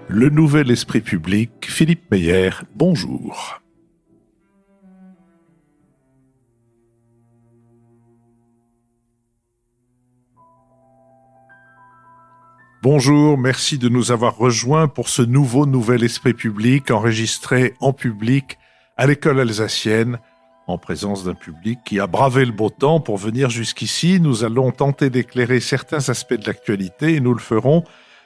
Le nouvel esprit public, Philippe Meyer, bonjour. Bonjour, merci de nous avoir rejoints pour ce nouvel esprit public enregistré en public à l'école alsacienne, en présence d'un public qui a bravé le beau temps pour venir jusqu'ici. Nous allons tenter d'éclairer certains aspects de l'actualité et nous le ferons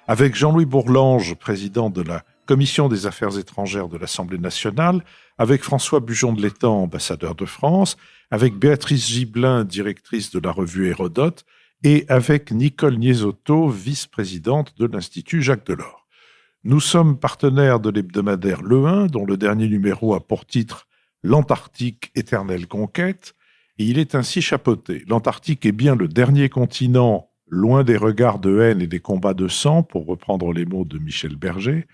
avec Jean-Louis Bourlange, président de la Commission des Affaires étrangères de l'Assemblée nationale, avec François Bujon de l'Étang, ambassadeur de France, avec Béatrice Gibelin, directrice de la revue Hérodote, et avec Nicole Niesotto, vice-présidente de l'Institut Jacques Delors. Nous sommes partenaires de l'hebdomadaire Le 1, dont le dernier numéro a pour titre « L'Antarctique, éternelle conquête », et il est ainsi chapeauté. L'Antarctique est bien le dernier continent loin des regards de haine et des combats de sang, pour reprendre les mots de Michel Berger,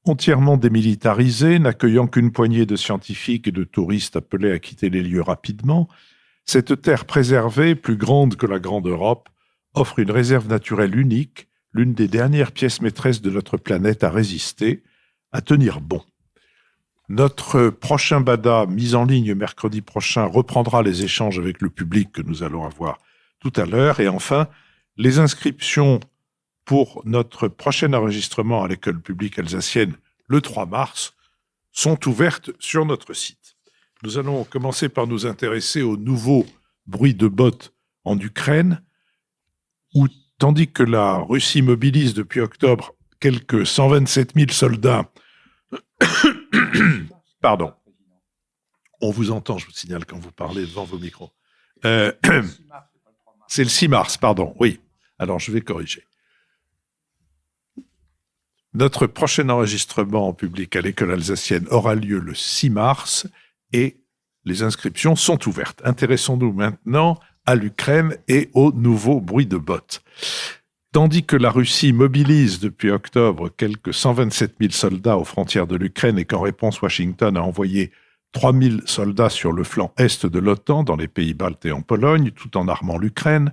entièrement démilitarisé, n'accueillant qu'une poignée de scientifiques et de touristes appelés à quitter les lieux rapidement. Cette terre préservée, plus grande que la Grande Europe, offre une réserve naturelle unique, l'une des dernières pièces maîtresses de notre planète à résister, à tenir bon. Notre prochain BADA, mis en ligne mercredi prochain, reprendra les échanges avec le public que nous allons avoir tout à l'heure. Et enfin, les inscriptions pour notre prochain enregistrement à l'école publique alsacienne, le 3 mars, sont ouvertes sur notre site. Nous allons commencer par nous intéresser aux nouveaux bruits de bottes en Ukraine, où, tandis que la Russie mobilise depuis octobre quelques 127 000 soldats... Pardon. On vous entend, je vous signale, quand vous parlez devant vos micros. C'est le 6 mars, pardon, oui. Alors, je vais corriger. Notre prochain enregistrement en public à l'école alsacienne aura lieu le 6 mars et les inscriptions sont ouvertes. Intéressons-nous maintenant à l'Ukraine et aux nouveaux bruits de bottes. Tandis que la Russie mobilise depuis octobre quelques 127 000 soldats aux frontières de l'Ukraine et qu'en réponse, Washington a envoyé 3 000 soldats sur le flanc est de l'OTAN, dans les pays baltes et en Pologne, tout en armant l'Ukraine,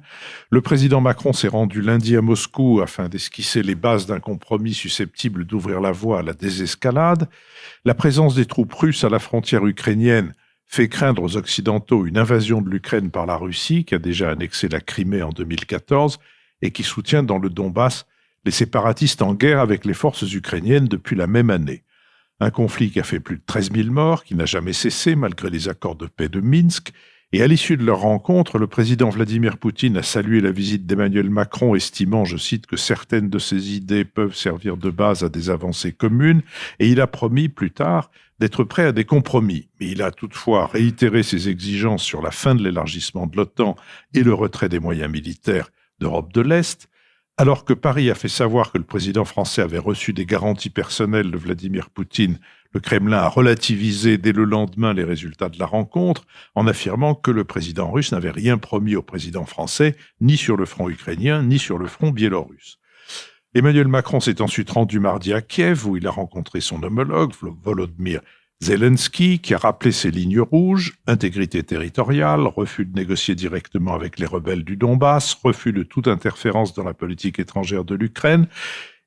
le président Macron s'est rendu lundi à Moscou afin d'esquisser les bases d'un compromis susceptible d'ouvrir la voie à la désescalade. La présence des troupes russes à la frontière ukrainienne fait craindre aux Occidentaux une invasion de l'Ukraine par la Russie, qui a déjà annexé la Crimée en 2014 et qui soutient dans le Donbass les séparatistes en guerre avec les forces ukrainiennes depuis la même année. Un conflit qui a fait plus de 13 000 morts, qui n'a jamais cessé malgré les accords de paix de Minsk. Et à l'issue de leur rencontre, le président Vladimir Poutine a salué la visite d'Emmanuel Macron, estimant, je cite, que certaines de ses idées peuvent servir de base à des avancées communes. Et il a promis plus tard d'être prêt à des compromis. Mais il a toutefois réitéré ses exigences sur la fin de l'élargissement de l'OTAN et le retrait des moyens militaires d'Europe de l'Est. Alors que Paris a fait savoir que le président français avait reçu des garanties personnelles de Vladimir Poutine, le Kremlin a relativisé dès le lendemain les résultats de la rencontre en affirmant que le président russe n'avait rien promis au président français, ni sur le front ukrainien, ni sur le front biélorusse. Emmanuel Macron s'est ensuite rendu mardi à Kiev, où il a rencontré son homologue, Volodymyr Zelensky, qui a rappelé ses lignes rouges: intégrité territoriale, refus de négocier directement avec les rebelles du Donbass, refus de toute interférence dans la politique étrangère de l'Ukraine.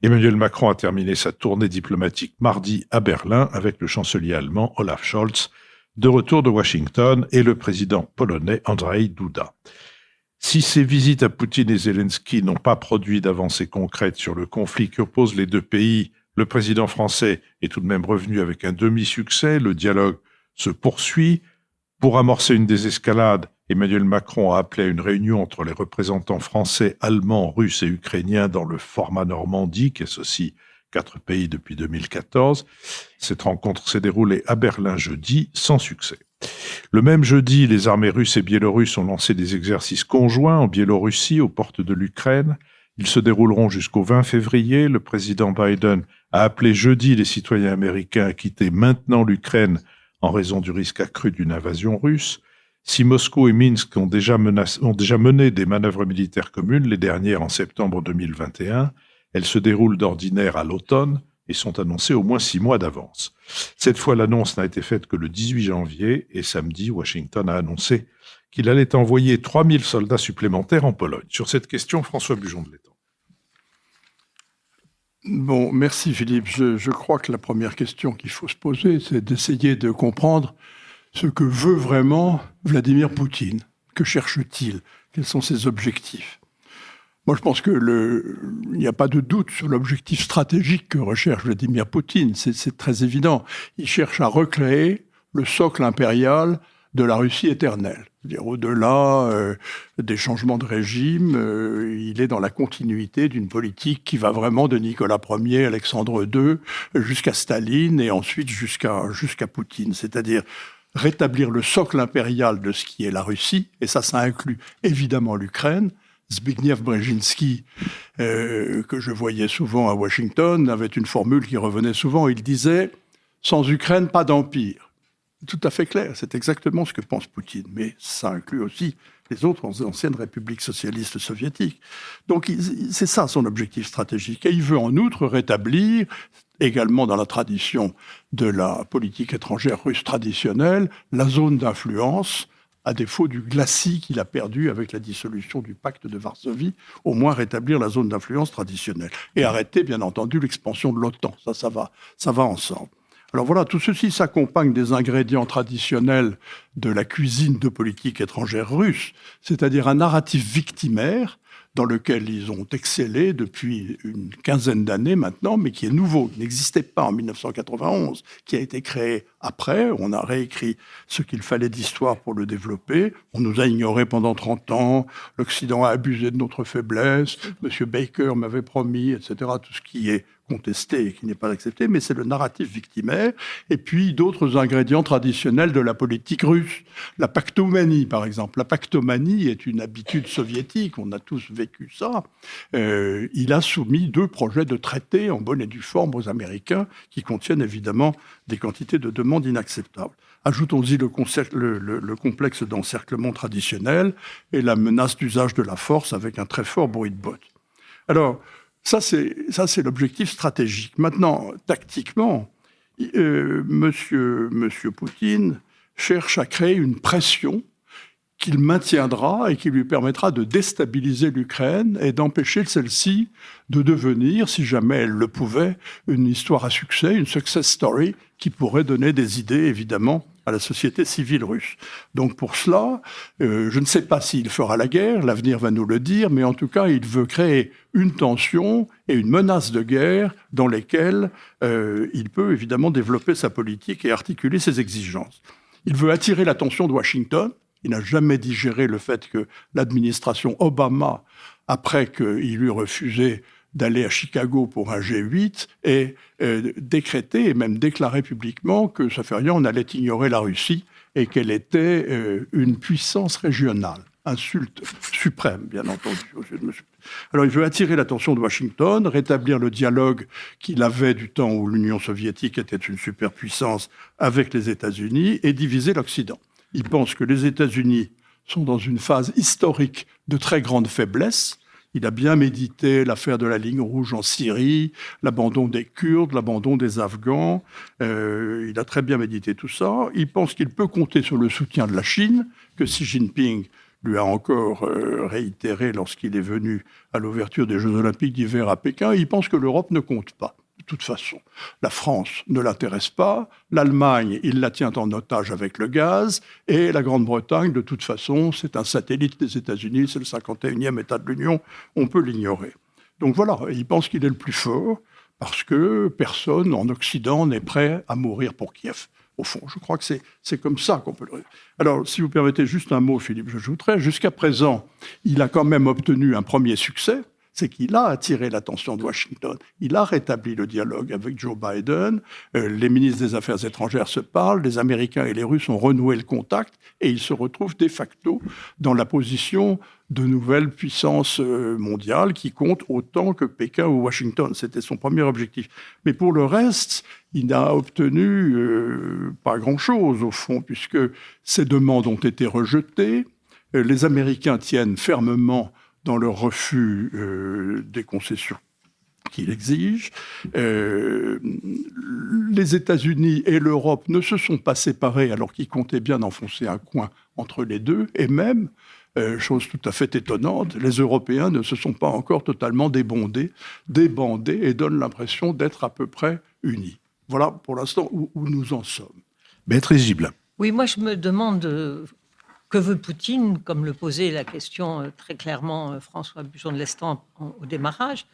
Emmanuel Macron a terminé sa tournée diplomatique mardi à Berlin avec le chancelier allemand Olaf Scholz, de retour de Washington, et le président polonais Andrzej Duda. Si ces visites à Poutine et Zelensky n'ont pas produit d'avancées concrètes sur le conflit qui oppose les deux pays, le président français est tout de même revenu avec un demi-succès. Le dialogue se poursuit. Pour amorcer une désescalade, Emmanuel Macron a appelé à une réunion entre les représentants français, allemands, russes et ukrainiens dans le format Normandie, qui associe 4 pays depuis 2014. Cette rencontre s'est déroulée à Berlin jeudi, sans succès. Le même jeudi, les armées russes et biélorusses ont lancé des exercices conjoints en Biélorussie, aux portes de l'Ukraine. Ils se dérouleront jusqu'au 20 février. Le président Biden a appelé jeudi les citoyens américains à quitter maintenant l'Ukraine en raison du risque accru d'une invasion russe. Si Moscou et Minsk ont déjà mené des manœuvres militaires communes, les dernières en septembre 2021, elles se déroulent d'ordinaire à l'automne et sont annoncées au moins 6 mois d'avance. Cette fois, l'annonce n'a été faite que le 18 janvier et samedi, Washington a annoncé qu'il allait envoyer 3 000 soldats supplémentaires en Pologne. Sur cette question, François Bujon de l'Étang. Bon, merci Philippe. Je crois que la première question qu'il faut se poser, c'est d'essayer de comprendre ce que veut vraiment Vladimir Poutine. Que cherche-t-il? Quels sont ses objectifs? Moi, je pense il n'y a pas de doute sur l'objectif stratégique que recherche Vladimir Poutine. C'est très évident. Il cherche à recréer le socle impérial de la Russie éternelle. C'est-à-dire, au-delà des changements de régime, il est dans la continuité d'une politique qui va vraiment de Nicolas Ier, Alexandre II, jusqu'à Staline et ensuite jusqu'à Poutine. C'est-à-dire rétablir le socle impérial de ce qui est la Russie, et ça inclut évidemment l'Ukraine. Zbigniew Brzezinski, que je voyais souvent à Washington, avait une formule qui revenait souvent. Il disait « Sans Ukraine, pas d'empire ». Tout à fait clair, c'est exactement ce que pense Poutine, mais ça inclut aussi les autres anciennes républiques socialistes soviétiques. Donc c'est ça son objectif stratégique. Et il veut en outre rétablir, également dans la tradition de la politique étrangère russe traditionnelle, la zone d'influence, à défaut du glacis qu'il a perdu avec la dissolution du pacte de Varsovie, au moins rétablir la zone d'influence traditionnelle. Et arrêter, bien entendu, l'expansion de l'OTAN. Ça va ensemble. Alors voilà, tout ceci s'accompagne des ingrédients traditionnels de la cuisine de politique étrangère russe, c'est-à-dire un narratif victimaire dans lequel ils ont excellé depuis une quinzaine d'années maintenant, mais qui est nouveau, qui n'existait pas en 1991, qui a été créé après. On a réécrit ce qu'il fallait d'histoire pour le développer. On nous a ignorés pendant 30 ans. L'Occident a abusé de notre faiblesse. Monsieur Baker m'avait promis, etc. Tout ce qui est contesté et qui n'est pas accepté, mais c'est le narratif victimaire. Et puis d'autres ingrédients traditionnels de la politique russe. La pactomanie, par exemple. La pactomanie est une habitude soviétique, on a tous vécu ça. Il a soumis 2 projets de traité en bonne et due forme aux Américains, qui contiennent évidemment des quantités de demandes inacceptables. Ajoutons-y le complexe d'encerclement traditionnel et la menace d'usage de la force avec un très fort bruit de bottes. Alors, ça, c'est l'objectif stratégique. Maintenant, tactiquement, Monsieur Poutine cherche à créer une pression qu'il maintiendra et qui lui permettra de déstabiliser l'Ukraine et d'empêcher celle-ci de devenir, si jamais elle le pouvait, une histoire à succès, une success story qui pourrait donner des idées, évidemment, à la société civile russe. Donc pour cela, je ne sais pas s'il fera la guerre, l'avenir va nous le dire, mais en tout cas, il veut créer une tension et une menace de guerre dans lesquelles il peut évidemment développer sa politique et articuler ses exigences. Il veut attirer l'attention de Washington. Il n'a jamais digéré le fait que l'administration Obama, après qu'il eut refusé d'aller à Chicago pour un G8, ait décrété et même déclaré publiquement que ça fait rien, on allait ignorer la Russie et qu'elle était une puissance régionale. Insulte suprême, bien entendu. Alors, il veut attirer l'attention de Washington, rétablir le dialogue qu'il avait du temps où l'Union soviétique était une superpuissance avec les États-Unis et diviser l'Occident. Il pense que les États-Unis sont dans une phase historique de très grande faiblesse. Il a bien médité l'affaire de la ligne rouge en Syrie, l'abandon des Kurdes, l'abandon des Afghans. Il a très bien médité tout ça. Il pense qu'il peut compter sur le soutien de la Chine, que Xi Jinping lui a encore réitéré lorsqu'il est venu à l'ouverture des Jeux Olympiques d'hiver à Pékin. Il pense que l'Europe ne compte pas. De toute façon, la France ne l'intéresse pas, l'Allemagne, il la tient en otage avec le gaz, et la Grande-Bretagne, de toute façon, c'est un satellite des États-Unis, c'est le 51e État de l'Union, on peut l'ignorer. Donc voilà, il pense qu'il est le plus fort, parce que personne en Occident n'est prêt à mourir pour Kiev. Au fond, je crois que c'est comme ça qu'on peut le... Alors, si vous permettez juste un mot, Philippe, j'ajouterais, jusqu'à présent, il a quand même obtenu un premier succès, c'est qu'il a attiré l'attention de Washington. Il a rétabli le dialogue avec Joe Biden. Les ministres des Affaires étrangères se parlent. Les Américains et les Russes ont renoué le contact et ils se retrouvent de facto dans la position de nouvelles puissances mondiales qui comptent autant que Pékin ou Washington. C'était son premier objectif. Mais pour le reste, il n'a obtenu pas grand-chose, au fond, puisque ses demandes ont été rejetées. Les Américains tiennent fermement dans le refus des concessions qu'il exige. Les États-Unis et l'Europe ne se sont pas séparés alors qu'ils comptaient bien enfoncer un coin entre les deux. Et même chose tout à fait étonnante, les Européens ne se sont pas encore totalement débandés et donnent l'impression d'être à peu près unis. Voilà pour l'instant où nous en sommes. Béatrice Gibelin. Oui, moi je me demande que veut Poutine, comme le posait la question très clairement François Bujon de Lestan au démarrage.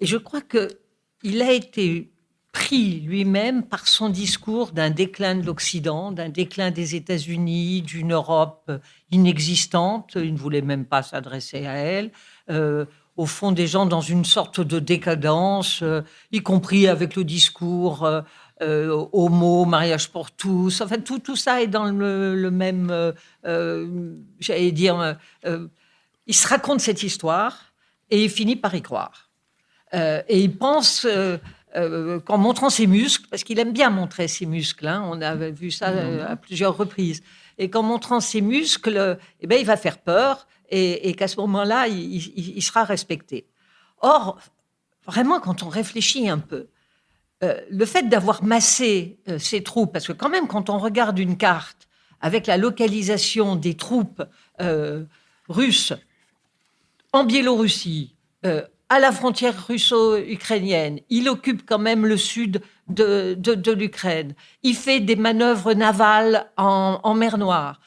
Et je crois qu'il a été pris lui-même par son discours d'un déclin de l'Occident, d'un déclin des États-Unis, d'une Europe inexistante. Il ne voulait même pas s'adresser à elle. Au fond, des gens dans une sorte de décadence, y compris avec le discours homo, mariage pour tous. Enfin, tout ça est dans le même... j'allais dire... il se raconte cette histoire et il finit par y croire. Et il pense... qu'en montrant ses muscles, parce qu'il aime bien montrer ses muscles, hein, on a vu ça à plusieurs reprises, et qu'en montrant ses muscles, il va faire peur, et qu'à ce moment-là, il sera respecté. Or, vraiment, quand on réfléchit un peu, le fait d'avoir massé ces troupes, parce que quand même, quand on regarde une carte avec la localisation des troupes russes en Biélorussie, à la frontière russo-ukrainienne. Il occupe quand même le sud de l'Ukraine. Il fait des manœuvres navales en mer Noire.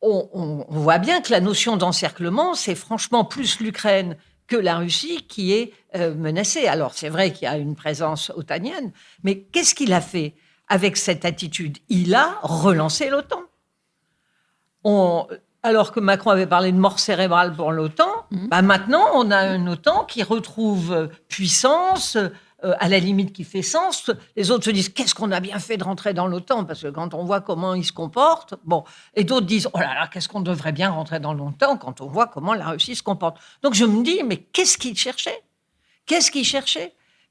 On voit bien que la notion d'encerclement, c'est franchement plus l'Ukraine que la Russie qui est menacée. Alors, c'est vrai qu'il y a une présence otanienne, mais qu'est-ce qu'il a fait avec cette attitude? Il a relancé l'OTAN. Alors que Macron avait parlé de mort cérébrale pour l'OTAN, maintenant, on a une OTAN qui retrouve puissance, à la limite qui fait sens. Les autres se disent, qu'est-ce qu'on a bien fait de rentrer dans l'OTAN? Parce que quand on voit comment ils se comportent, bon. Et d'autres disent, oh là là, qu'est-ce qu'on devrait bien rentrer dans l'OTAN quand on voit comment la Russie se comporte? Donc je me dis, mais qu'est-ce qu'il cherchait?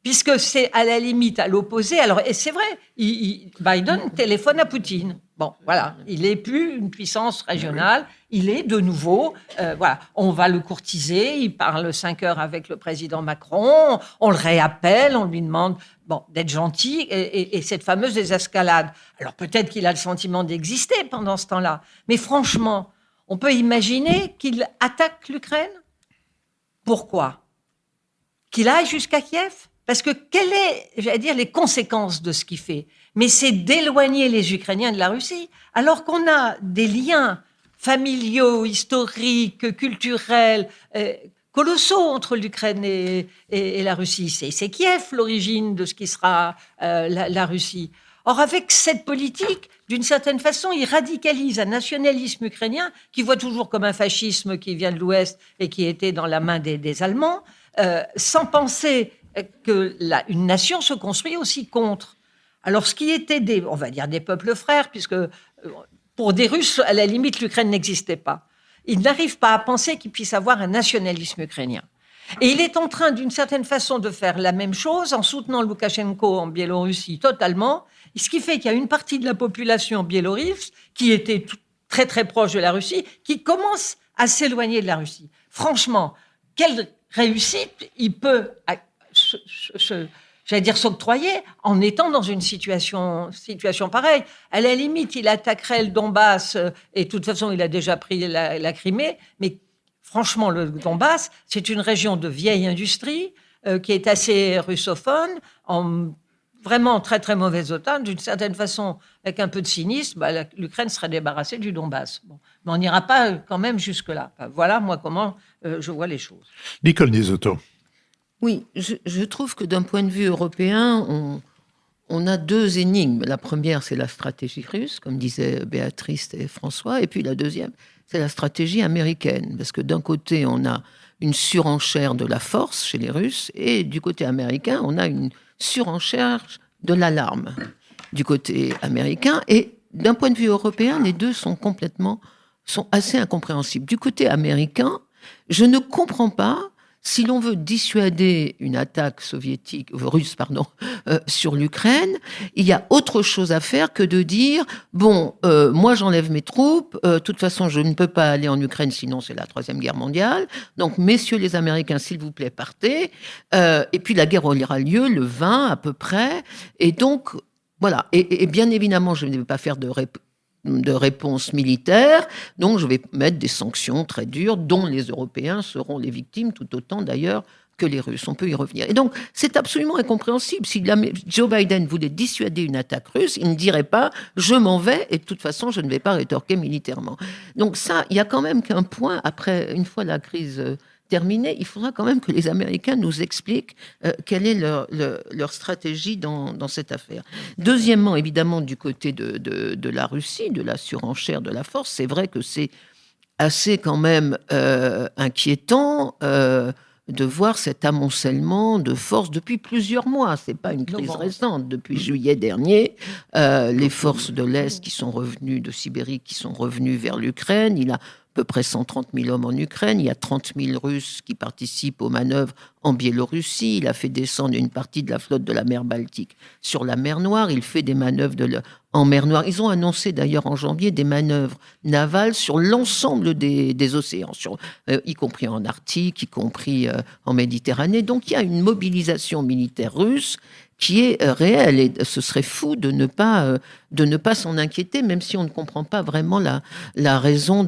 Puisque c'est à la limite, à l'opposé. Alors, et c'est vrai, Biden téléphone à Poutine. Bon, voilà, il n'est plus une puissance régionale, il est de nouveau, voilà, on va le courtiser, il parle 5 heures avec le président Macron, on le réappelle, on lui demande d'être gentil, et cette fameuse désescalade. Alors peut-être qu'il a le sentiment d'exister pendant ce temps-là, mais franchement, on peut imaginer qu'il attaque l'Ukraine. Pourquoi? Qu'il aille jusqu'à Kiev? Parce que quelles sont, j'allais dire, les conséquences de ce qu'il fait? Mais c'est d'éloigner les Ukrainiens de la Russie, alors qu'on a des liens familiaux, historiques, culturels, colossaux entre l'Ukraine et la Russie. C'est Kiev l'origine de ce qui sera la Russie. Or, avec cette politique, d'une certaine façon, il radicalise un nationalisme ukrainien qui voit toujours comme un fascisme qui vient de l'Ouest et qui était dans la main des Allemands, sans penser qu'une nation se construit aussi contre. Alors, ce qui était on va dire des peuples frères, puisque pour des Russes, à la limite, l'Ukraine n'existait pas. Ils n'arrivent pas à penser qu'il puisse avoir un nationalisme ukrainien. Et il est en train, d'une certaine façon, de faire la même chose en soutenant Loukachenko en Biélorussie totalement, ce qui fait qu'il y a une partie de la population biélorusse qui était très très proche de la Russie, qui commence à s'éloigner de la Russie. Franchement, quelle réussite il peut j'allais dire s'octroyer en étant dans une situation pareille. À la limite, il attaquerait le Donbass, et de toute façon, il a déjà pris la Crimée, mais franchement, le Donbass, c'est une région de vieille industrie qui est assez russophone, en vraiment très, très mauvaise OTAN. D'une certaine façon, avec un peu de cynisme, l'Ukraine serait débarrassée du Donbass. Bon. Mais on n'ira pas quand même jusque-là. Voilà, moi, comment je vois les choses. Nicole Nisotto. Oui, je trouve que d'un point de vue européen, on a deux énigmes. La première, c'est la stratégie russe, comme disaient Béatrice et François. Et puis la deuxième, c'est la stratégie américaine. Parce que d'un côté, on a une surenchère de la force chez les Russes. Et du côté américain, on a une surenchère de l'alarme du côté américain. Et d'un point de vue européen, les deux sont assez incompréhensibles. Du côté américain, je ne comprends pas. Si l'on veut dissuader une attaque russe sur l'Ukraine, il y a autre chose à faire que de dire moi j'enlève mes troupes, de toute façon je ne peux pas aller en Ukraine sinon c'est la Troisième Guerre mondiale, donc messieurs les Américains s'il vous plaît partez, et puis la guerre aura lieu le 20 à peu près, et donc voilà, et bien évidemment je ne vais pas faire de réponse militaire, donc je vais mettre des sanctions très dures dont les Européens seront les victimes, tout autant d'ailleurs que les Russes. On peut y revenir. Et donc, c'est absolument incompréhensible. Si Joe Biden voulait dissuader une attaque russe, il ne dirait pas « je m'en vais et de toute façon, je ne vais pas rétorquer militairement ». Donc ça, il y a quand même qu'un point, après, une fois la crise terminée, il faudra quand même que les Américains nous expliquent quelle est leur stratégie dans cette affaire. Deuxièmement, évidemment, du côté de la Russie, de la surenchère de la force, c'est vrai que c'est assez quand même inquiétant de voir cet amoncellement de forces depuis plusieurs mois. Ce n'est pas une crise récente. Depuis juillet dernier, les forces de l'Est qui sont revenues de Sibérie, qui sont revenues vers l'Ukraine, il a à peu près 130 000 hommes en Ukraine, il y a 30 000 Russes qui participent aux manœuvres en Biélorussie, il a fait descendre une partie de la flotte de la mer Baltique sur la mer Noire, il fait des manœuvres en mer Noire. Ils ont annoncé d'ailleurs en janvier des manœuvres navales sur l'ensemble des océans, y compris en Arctique, y compris en Méditerranée. Donc il y a une mobilisation militaire russe qui est réelle, et ce serait fou de ne pas s'en inquiéter, même si on ne comprend pas vraiment la raison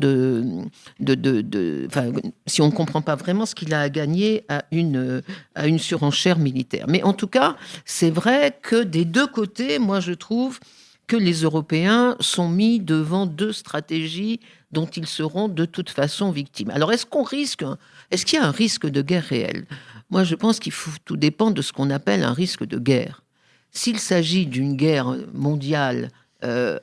si on ne comprend pas vraiment ce qu'il a à gagner à une surenchère militaire. Mais en tout cas, c'est vrai que des deux côtés, moi je trouve que les Européens sont mis devant deux stratégies dont ils seront de toute façon victimes. Alors est-ce qu'il y a un risque de guerre réel ? Moi, je pense qu'il faut tout dépend de ce qu'on appelle un risque de guerre. S'il s'agit d'une guerre mondiale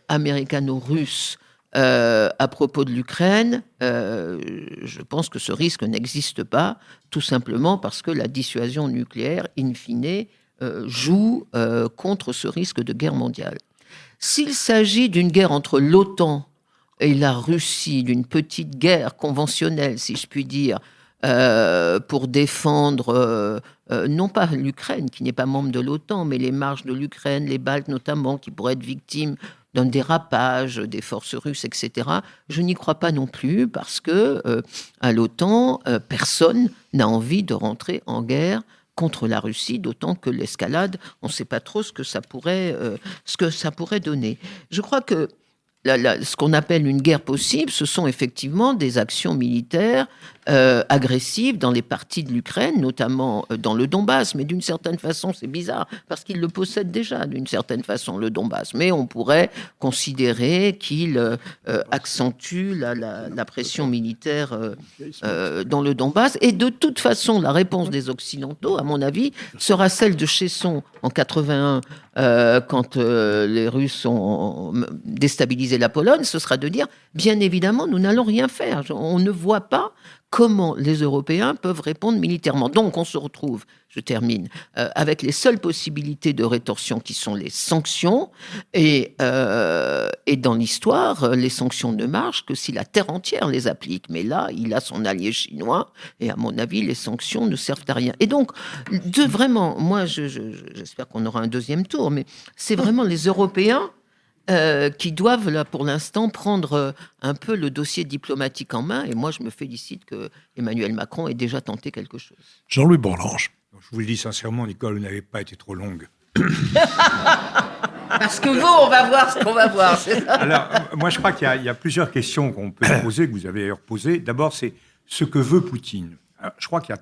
américano-russe à propos de l'Ukraine, je pense que ce risque n'existe pas, tout simplement parce que la dissuasion nucléaire, in fine, joue contre ce risque de guerre mondiale. S'il s'agit d'une guerre entre l'OTAN et la Russie, d'une petite guerre conventionnelle, si je puis dire, pour défendre non pas l'Ukraine, qui n'est pas membre de l'OTAN, mais les marges de l'Ukraine, les Baltes notamment, qui pourraient être victimes d'un dérapage des forces russes, etc. Je n'y crois pas non plus, parce que à l'OTAN, personne n'a envie de rentrer en guerre contre la Russie, d'autant que l'escalade, on ne sait pas trop ce que ça pourrait donner. Je crois que ce qu'on appelle une guerre possible, ce sont effectivement des actions militaires agressives dans les parties de l'Ukraine, notamment dans le Donbass. Mais d'une certaine façon, c'est bizarre, parce qu'ils le possèdent déjà, d'une certaine façon, le Donbass. Mais on pourrait considérer qu'il accentue la pression militaire dans le Donbass. Et de toute façon, la réponse des Occidentaux, à mon avis, sera celle de Chesson en 81, quand les Russes ont déstabilisé la Pologne, ce sera de dire, bien évidemment, nous n'allons rien faire. On ne voit pas comment les Européens peuvent répondre militairement. Donc, on se retrouve, je termine, avec les seules possibilités de rétorsion qui sont les sanctions. Et dans l'histoire, les sanctions ne marchent que si la terre entière les applique. Mais là, il a son allié chinois. Et à mon avis, les sanctions ne servent à rien. Et donc, vraiment, moi, j'espère qu'on aura un deuxième tour, mais c'est vraiment les Européens qui doivent, là, pour l'instant, prendre un peu le dossier diplomatique en main. Et moi, je me félicite que Emmanuel Macron ait déjà tenté quelque chose. Jean-Louis Bourlange. Je vous le dis sincèrement, Nicole, vous n'avez pas été trop longue. Parce que on va voir ce qu'on va voir, c'est ça. Alors, moi, je crois qu'il y a plusieurs questions qu'on peut poser, que vous avez d'ailleurs posées. D'abord, c'est ce que veut Poutine. Alors, je crois qu'il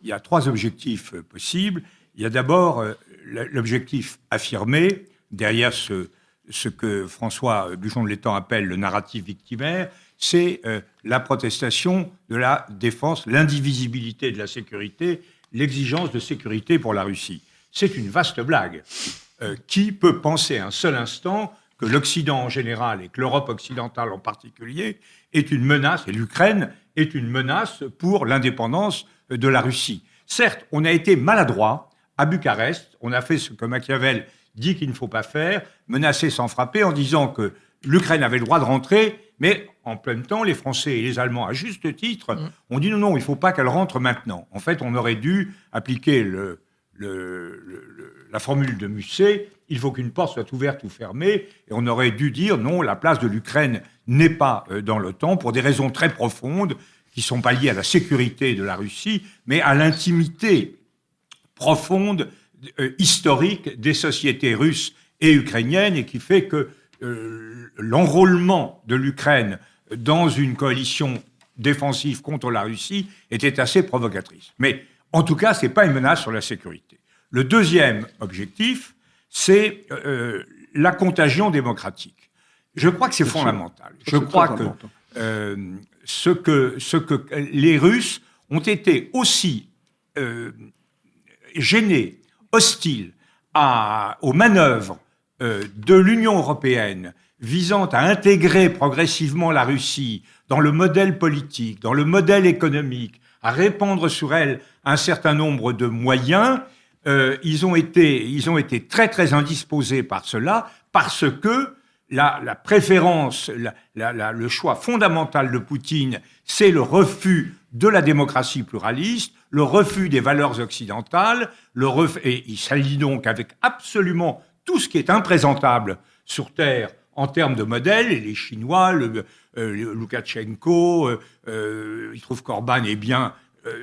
y a trois objectifs possibles. Il y a d'abord l'objectif affirmé, derrière ce que François Buchon de l'Étang appelle le narratif victimaire, c'est la protestation de la défense, l'indivisibilité de la sécurité, l'exigence de sécurité pour la Russie. C'est une vaste blague. Qui peut penser un seul instant que l'Occident en général et que l'Europe occidentale en particulier est une menace, et l'Ukraine est une menace pour l'indépendance de la Russie. Certes, on a été maladroit à Bucarest, on a fait ce que Machiavel dit qu'il ne faut pas faire, menacer sans frapper, en disant que l'Ukraine avait le droit de rentrer, mais en plein temps, les Français et les Allemands, à juste titre, ont dit non, il ne faut pas qu'elle rentre maintenant. En fait, on aurait dû appliquer la formule de Musset, il faut qu'une porte soit ouverte ou fermée, et on aurait dû dire non, la place de l'Ukraine n'est pas dans l'OTAN, pour des raisons très profondes, qui ne sont pas liées à la sécurité de la Russie, mais à l'intimité profonde historique des sociétés russes et ukrainiennes, et qui fait que l'enrôlement de l'Ukraine dans une coalition défensive contre la Russie était assez provocatrice. Mais en tout cas, ce n'est pas une menace sur la sécurité. Le deuxième objectif, c'est la contagion démocratique. Je crois que c'est fondamental. Je crois que ce que les Russes ont été aussi gênés, hostiles aux manœuvres de l'Union européenne visant à intégrer progressivement la Russie dans le modèle politique, dans le modèle économique, à répandre sur elle un certain nombre de moyens, ils ont été très très indisposés par cela, parce que la préférence, le choix fondamental de Poutine, c'est le refus de la démocratie pluraliste, le refus des valeurs occidentales, et il s'allie donc avec absolument tout ce qui est imprésentable sur Terre en termes de modèles, et les Chinois, Loukachenko, ils trouvent qu'Orban est bien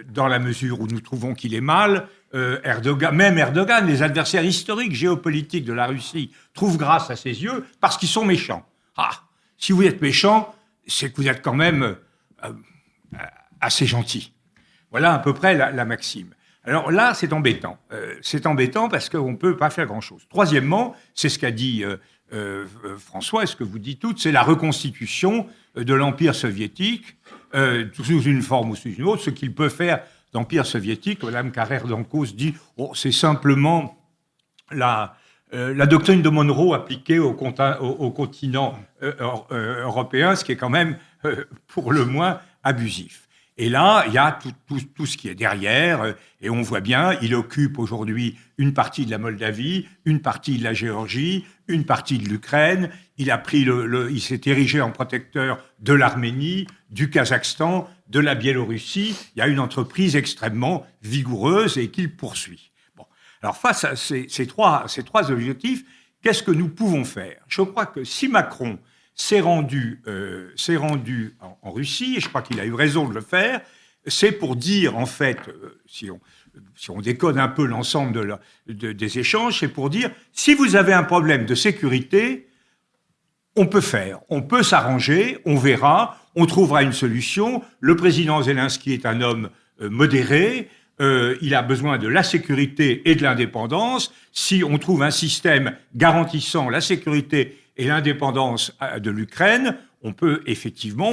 dans la mesure où nous trouvons qu'il est mal. Erdogan, les adversaires historiques géopolitiques de la Russie, trouvent grâce à ses yeux parce qu'ils sont méchants. Ah, si vous êtes méchant, c'est que vous êtes quand même assez gentil. Voilà à peu près la maxime. Alors là, c'est embêtant. C'est embêtant parce qu'on ne peut pas faire grand-chose. Troisièmement, c'est ce qu'a dit François, et ce que vous dites toutes, c'est la reconstitution de l'Empire soviétique, sous une forme ou sous une autre. Ce qu'il peut faire d'Empire soviétique, Mme Carrère-Dancos dit c'est simplement la doctrine de Monroe appliquée au continent européen, ce qui est quand même pour le moins abusif. Et là, il y a tout ce qui est derrière, et on voit bien, il occupe aujourd'hui une partie de la Moldavie, une partie de la Géorgie, une partie de l'Ukraine. Il s'est érigé en protecteur de l'Arménie, du Kazakhstan, de la Biélorussie. Il y a une entreprise extrêmement vigoureuse et qu'il poursuit. Bon. Alors face à ces trois objectifs, qu'est-ce que nous pouvons faire ? Je crois que si Macron s'est rendu en Russie, et je crois qu'il a eu raison de le faire, c'est pour dire, en fait, si on décode un peu l'ensemble des échanges, c'est pour dire, si vous avez un problème de sécurité, on peut s'arranger, on verra, on trouvera une solution. Le président Zelensky est un homme modéré, il a besoin de la sécurité et de l'indépendance. Si on trouve un système garantissant la sécurité et l'indépendance de l'Ukraine, on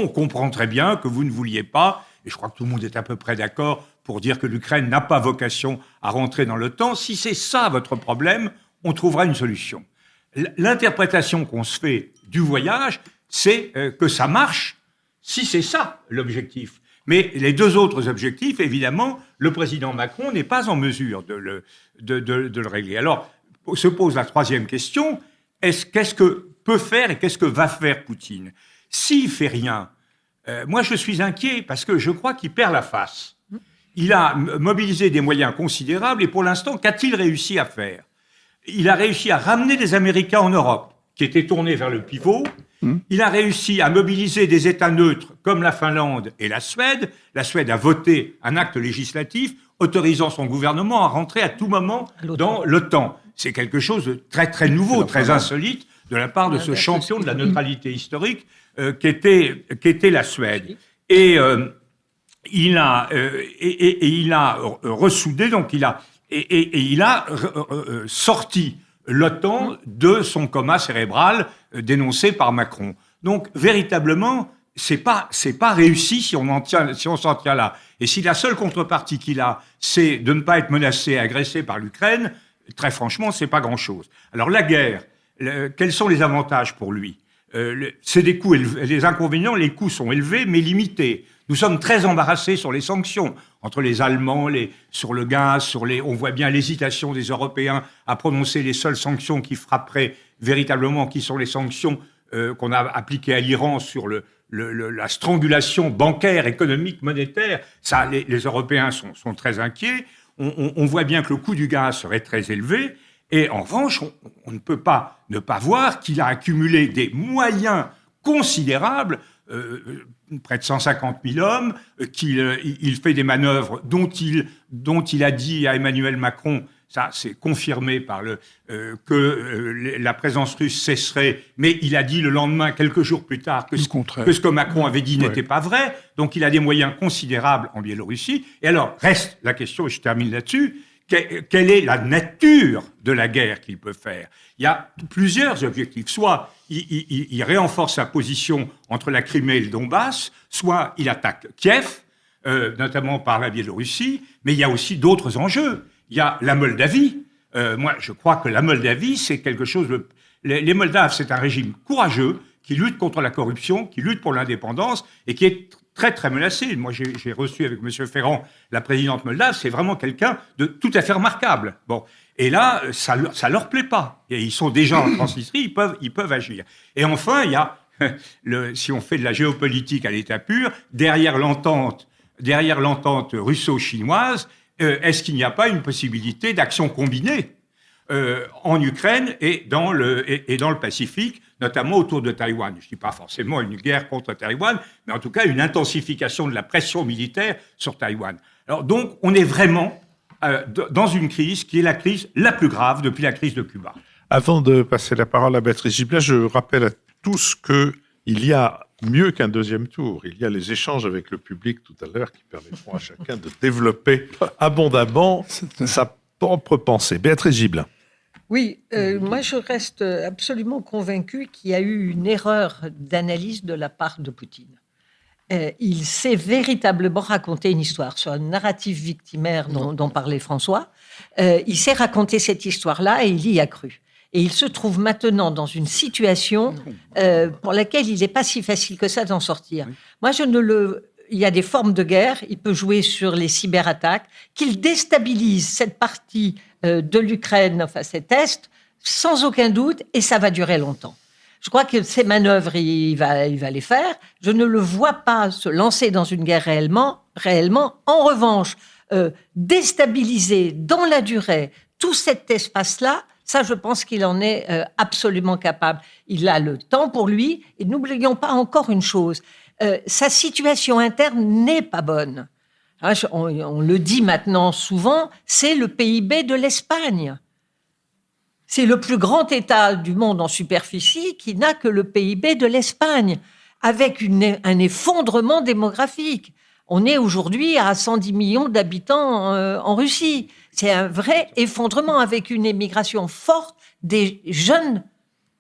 comprend très bien que vous ne vouliez pas, et je crois que tout le monde est à peu près d'accord pour dire que l'Ukraine n'a pas vocation à rentrer dans l'OTAN. Si c'est ça votre problème, on trouvera une solution. L'interprétation qu'on se fait du voyage, c'est que ça marche, si c'est ça l'objectif. Mais les deux autres objectifs, évidemment, le président Macron n'est pas en mesure de le régler. Alors, se pose la troisième question, qu'est-ce que peut faire et qu'est-ce que va faire Poutine ? S'il fait rien, moi je suis inquiet parce que je crois qu'il perd la face. Il a mobilisé des moyens considérables et pour l'instant, qu'a-t-il réussi à faire ? Il a réussi à ramener des Américains en Europe, qui étaient tournés vers le pivot. Il a réussi à mobiliser des États neutres comme la Finlande et la Suède. La Suède a voté un acte législatif autorisant son gouvernement à rentrer à tout moment dans l'OTAN. C'est quelque chose de très très nouveau, très insolite de la part de ce champion de la neutralité historique qu'était la Suède. Et il a ressoudé, donc il a sorti l'OTAN de son coma cérébral dénoncé par Macron. Donc véritablement, c'est pas réussi si on s'en tient là. Et si la seule contrepartie qu'il a, c'est de ne pas être menacé, agressé par l'Ukraine, très franchement, c'est pas grand-chose. Alors la guerre, quels sont les avantages pour lui ? C'est des coûts élevés, les inconvénients, les coûts sont élevés mais limités. Nous sommes très embarrassés sur les sanctions entre les Allemands, sur le gaz, on voit bien l'hésitation des Européens à prononcer les seules sanctions qui frapperaient véritablement, qui sont les sanctions qu'on a appliquées à l'Iran sur la strangulation bancaire, économique, monétaire. Ça, les Européens sont très inquiets. On voit bien que le coût du gaz serait très élevé. Et en revanche, on ne peut pas ne pas voir qu'il a accumulé des moyens considérables, près de 150 000 hommes, qu'il fait des manœuvres dont il a dit à Emmanuel Macron, Ça, c'est confirmé par que la présence russe cesserait, mais il a dit le lendemain, quelques jours plus tard, que ce que Macron avait dit n'était pas vrai. Donc, il a des moyens considérables en Biélorussie. Et alors, reste la question, et je termine là-dessus, quelle est la nature de la guerre qu'il peut faire? Il y a plusieurs objectifs. Soit il renforce sa position entre la Crimée et le Donbass, soit il attaque Kiev, notamment par la Biélorussie, mais il y a aussi d'autres enjeux. Il y a la Moldavie. Moi, je crois que la Moldavie, c'est quelque chose... Les Moldaves, c'est un régime courageux qui lutte contre la corruption, qui lutte pour l'indépendance et qui est très, très menacé. Moi, j'ai reçu avec M. Ferrand la présidente moldave. C'est vraiment quelqu'un de tout à fait remarquable. Bon. Et là, ça leur plaît pas. Et ils sont déjà en Transnistrie, ils peuvent agir. Et enfin, il y a, si on fait de la géopolitique à l'état pur, derrière l'entente russo-chinoise, est-ce qu'il n'y a pas une possibilité d'action combinée en Ukraine et dans le Pacifique, notamment autour de Taïwan? Je ne dis pas forcément une guerre contre Taïwan, mais en tout cas une intensification de la pression militaire sur Taïwan. Alors donc, on est vraiment dans une crise qui est la crise la plus grave depuis la crise de Cuba. Avant de passer la parole à Béatrice Gibelin, je rappelle à tous qu'il y a mieux qu'un deuxième tour. Il y a les échanges avec le public tout à l'heure qui permettront à chacun de développer abondamment sa propre pensée. Béatrice Gibelin. Oui, moi je reste absolument convaincu qu'il y a eu une erreur d'analyse de la part de Poutine. Il s'est véritablement raconté une histoire sur un narratif victimaire dont parlait François. Il s'est raconté cette histoire-là et il y a cru. Et il se trouve maintenant dans une situation pour laquelle il n'est pas si facile que ça d'en sortir. Moi, il y a des formes de guerre. Il peut jouer sur les cyberattaques, qu'il déstabilise cette partie de l'Ukraine, enfin cet Est, sans aucun doute, et ça va durer longtemps. Je crois que ces manœuvres, il va les faire. Je ne le vois pas se lancer dans une guerre réellement. En revanche, déstabiliser dans la durée tout cet espace-là, ça, je pense qu'il en est absolument capable. Il a le temps pour lui. Et n'oublions pas encore une chose. Sa situation interne n'est pas bonne. Hein, on le dit maintenant souvent, c'est le PIB de l'Espagne. C'est le plus grand État du monde en superficie qui n'a que le PIB de l'Espagne, avec un effondrement démographique. On est aujourd'hui à 110 millions d'habitants en Russie. C'est un vrai effondrement avec une émigration forte des jeunes.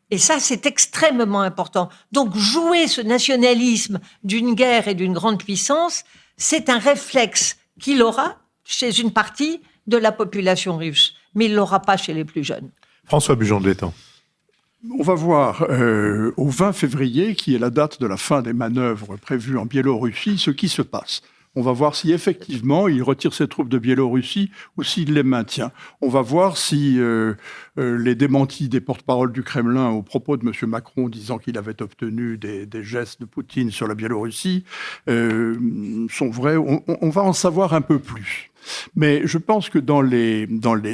Et ça, c'est extrêmement important. Donc, jouer ce nationalisme d'une guerre et d'une grande puissance, c'est un réflexe qu'il aura chez une partie de la population russe, mais il ne l'aura pas chez les plus jeunes. François Bujon de l'Étang. On va voir au 20 février, qui est la date de la fin des manœuvres prévues en Biélorussie, ce qui se passe. On va voir si effectivement il retire ses troupes de Biélorussie ou s'il les maintient. On va voir si les démentis des porte-paroles du Kremlin au propos de M. Macron disant qu'il avait obtenu des gestes de Poutine sur la Biélorussie sont vrais. On va en savoir un peu plus. Mais je pense que dans les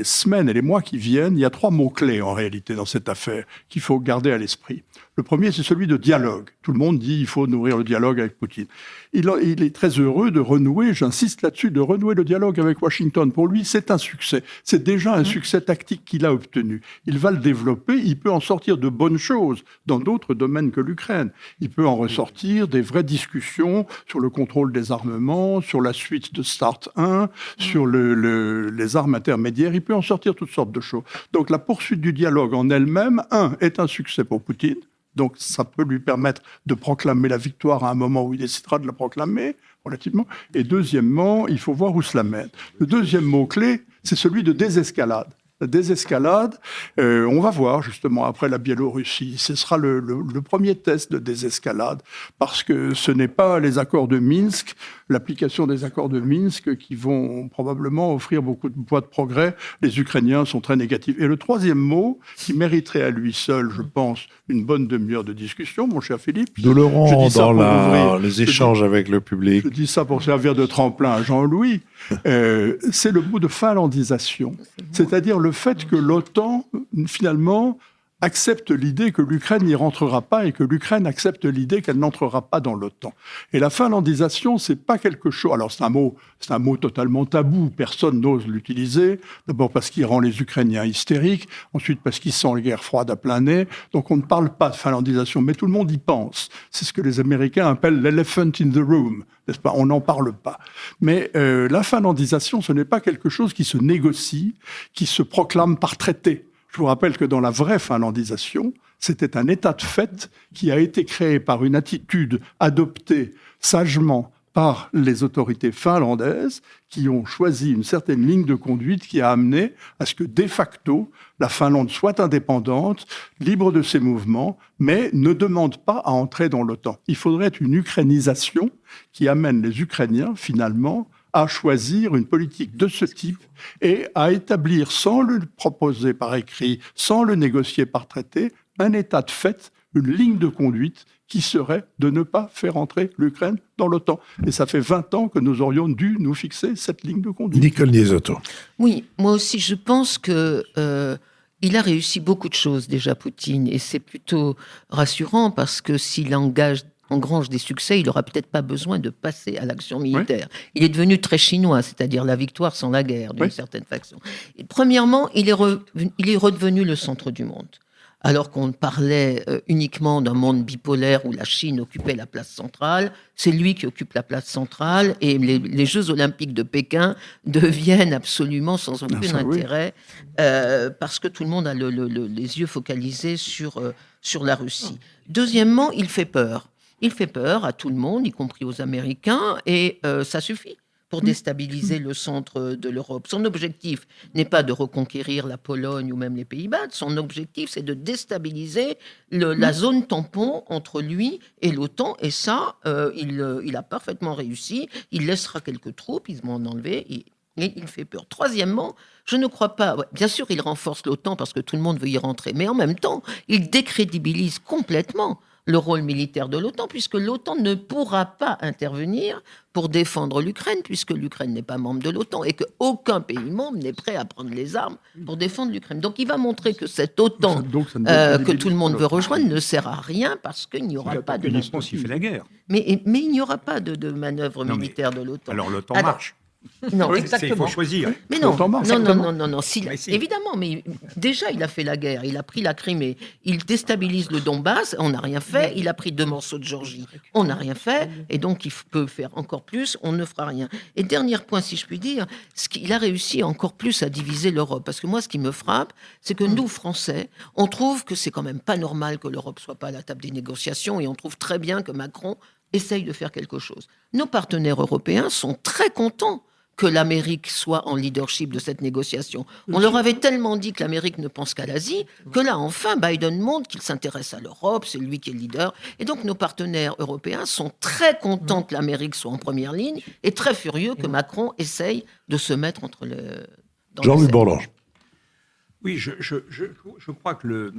semaines et les mois qui viennent, il y a 3 mots-clés en réalité dans cette affaire qu'il faut garder à l'esprit. Le premier, c'est celui de dialogue. Tout le monde dit qu'il faut nourrir le dialogue avec Poutine. Il est très heureux de renouer, j'insiste là-dessus, de renouer le dialogue avec Washington. Pour lui, c'est un succès. C'est déjà un succès tactique qu'il a obtenu. Il va le développer, il peut en sortir de bonnes choses dans d'autres domaines que l'Ukraine. Il peut en ressortir des vraies discussions sur le contrôle des armements, sur la suite de START 1, sur les armes intermédiaires. Il peut en sortir toutes sortes de choses. Donc la poursuite du dialogue en elle-même, est un succès pour Poutine. Donc, ça peut lui permettre de proclamer la victoire à un moment où il décidera de la proclamer, relativement. Et deuxièmement, il faut voir où cela mène. Le deuxième mot-clé, c'est celui de désescalade. La désescalade, on va voir justement après la Biélorussie. Ce sera le premier test de désescalade, parce que ce n'est pas les accords de Minsk, l'application des accords de Minsk qui vont probablement offrir beaucoup de voies de progrès. Les Ukrainiens sont très négatifs. Et le troisième mot, qui mériterait à lui seul, je pense, une bonne demi-heure de discussion, mon cher Philippe. Nous l'aurons dans les échanges avec le public. Je dis ça pour servir de tremplin à Jean-Louis. C'est le mot de finlandisation. C'est-à-dire le fait que l'OTAN, finalement, accepte l'idée que l'Ukraine n'y rentrera pas et que l'Ukraine accepte l'idée qu'elle n'entrera pas dans l'OTAN. Et la finlandisation, c'est pas quelque chose... Alors, c'est un mot totalement tabou. Personne n'ose l'utiliser. D'abord parce qu'il rend les Ukrainiens hystériques. Ensuite parce qu'il sent la guerre froide à plein nez. Donc, on ne parle pas de finlandisation, mais tout le monde y pense. C'est ce que les Américains appellent l'elephant in the room. N'est-ce pas ? On n'en parle pas. Mais la finlandisation, ce n'est pas quelque chose qui se négocie, qui se proclame par traité. Je vous rappelle que dans la vraie finlandisation, c'était un état de fait qui a été créé par une attitude adoptée sagement par les autorités finlandaises qui ont choisi une certaine ligne de conduite qui a amené à ce que, de facto, la Finlande soit indépendante, libre de ses mouvements, mais ne demande pas à entrer dans l'OTAN. Il faudrait une ukrainisation qui amène les Ukrainiens, finalement, à choisir une politique de ce type et à établir, sans le proposer par écrit, sans le négocier par traité, un état de fait, une ligne de conduite qui serait de ne pas faire entrer l'Ukraine dans l'OTAN. Et ça fait 20 ans que nous aurions dû nous fixer cette ligne de conduite. Nicole Liesotto. Oui, moi aussi, je pense que il a réussi beaucoup de choses déjà, Poutine, et c'est plutôt rassurant parce que s'il engrange des succès, il n'aura peut-être pas besoin de passer à l'action militaire. Oui. Il est devenu très chinois, c'est-à-dire la victoire sans la guerre, d'une certaine façon. Et premièrement, il est redevenu le centre du monde. Alors qu'on parlait uniquement d'un monde bipolaire où la Chine occupait la place centrale, c'est lui qui occupe la place centrale et les Jeux Olympiques de Pékin deviennent absolument sans aucun intérêt parce que tout le monde a les yeux focalisés sur la Russie. Deuxièmement, il fait peur. Il fait peur à tout le monde, y compris aux Américains, et ça suffit pour déstabiliser le centre de l'Europe. Son objectif n'est pas de reconquérir la Pologne ou même les Pays-Bas. Son objectif, c'est de déstabiliser la zone tampon entre lui et l'OTAN. Et ça, il a parfaitement réussi. Il laissera quelques troupes, ils vont en enlever. Et il fait peur. Troisièmement, je ne crois pas... Bien sûr, il renforce l'OTAN parce que tout le monde veut y rentrer. Mais en même temps, il décrédibilise complètement le rôle militaire de l'OTAN, puisque l'OTAN ne pourra pas intervenir pour défendre l'Ukraine, puisque l'Ukraine n'est pas membre de l'OTAN et qu'aucun pays membre n'est prêt à prendre les armes pour défendre l'Ukraine. Donc il va montrer que cette OTAN que tout le monde veut rejoindre ne sert à rien parce qu'il n'y aura pas de... Il fait la guerre. Mais il n'y aura pas de manœuvre militaire de l'OTAN. Alors l'OTAN marche. Non, oui, exactement. Il faut choisir. Mais non. Évidemment, mais déjà, il a fait la guerre. Il a pris la Crimée. Il déstabilise le Donbass. On n'a rien fait. Il a pris 2 morceaux de Géorgie. On n'a rien fait. Et donc, il peut faire encore plus. On ne fera rien. Et dernier point, si je puis dire, il a réussi encore plus à diviser l'Europe. Parce que moi, ce qui me frappe, c'est que nous, Français, on trouve que c'est quand même pas normal que l'Europe soit pas à la table des négociations. Et on trouve très bien que Macron essaye de faire quelque chose. Nos partenaires européens sont très contents que l'Amérique soit en leadership de cette négociation. On leur avait tellement dit que l'Amérique ne pense qu'à l'Asie, que là, enfin, Biden montre qu'il s'intéresse à l'Europe, c'est lui qui est le leader. Et donc, nos partenaires européens sont très contents que l'Amérique soit en première ligne et très furieux que Macron essaye de se mettre entre le... Jean-Louis Borloo. Oui, je crois que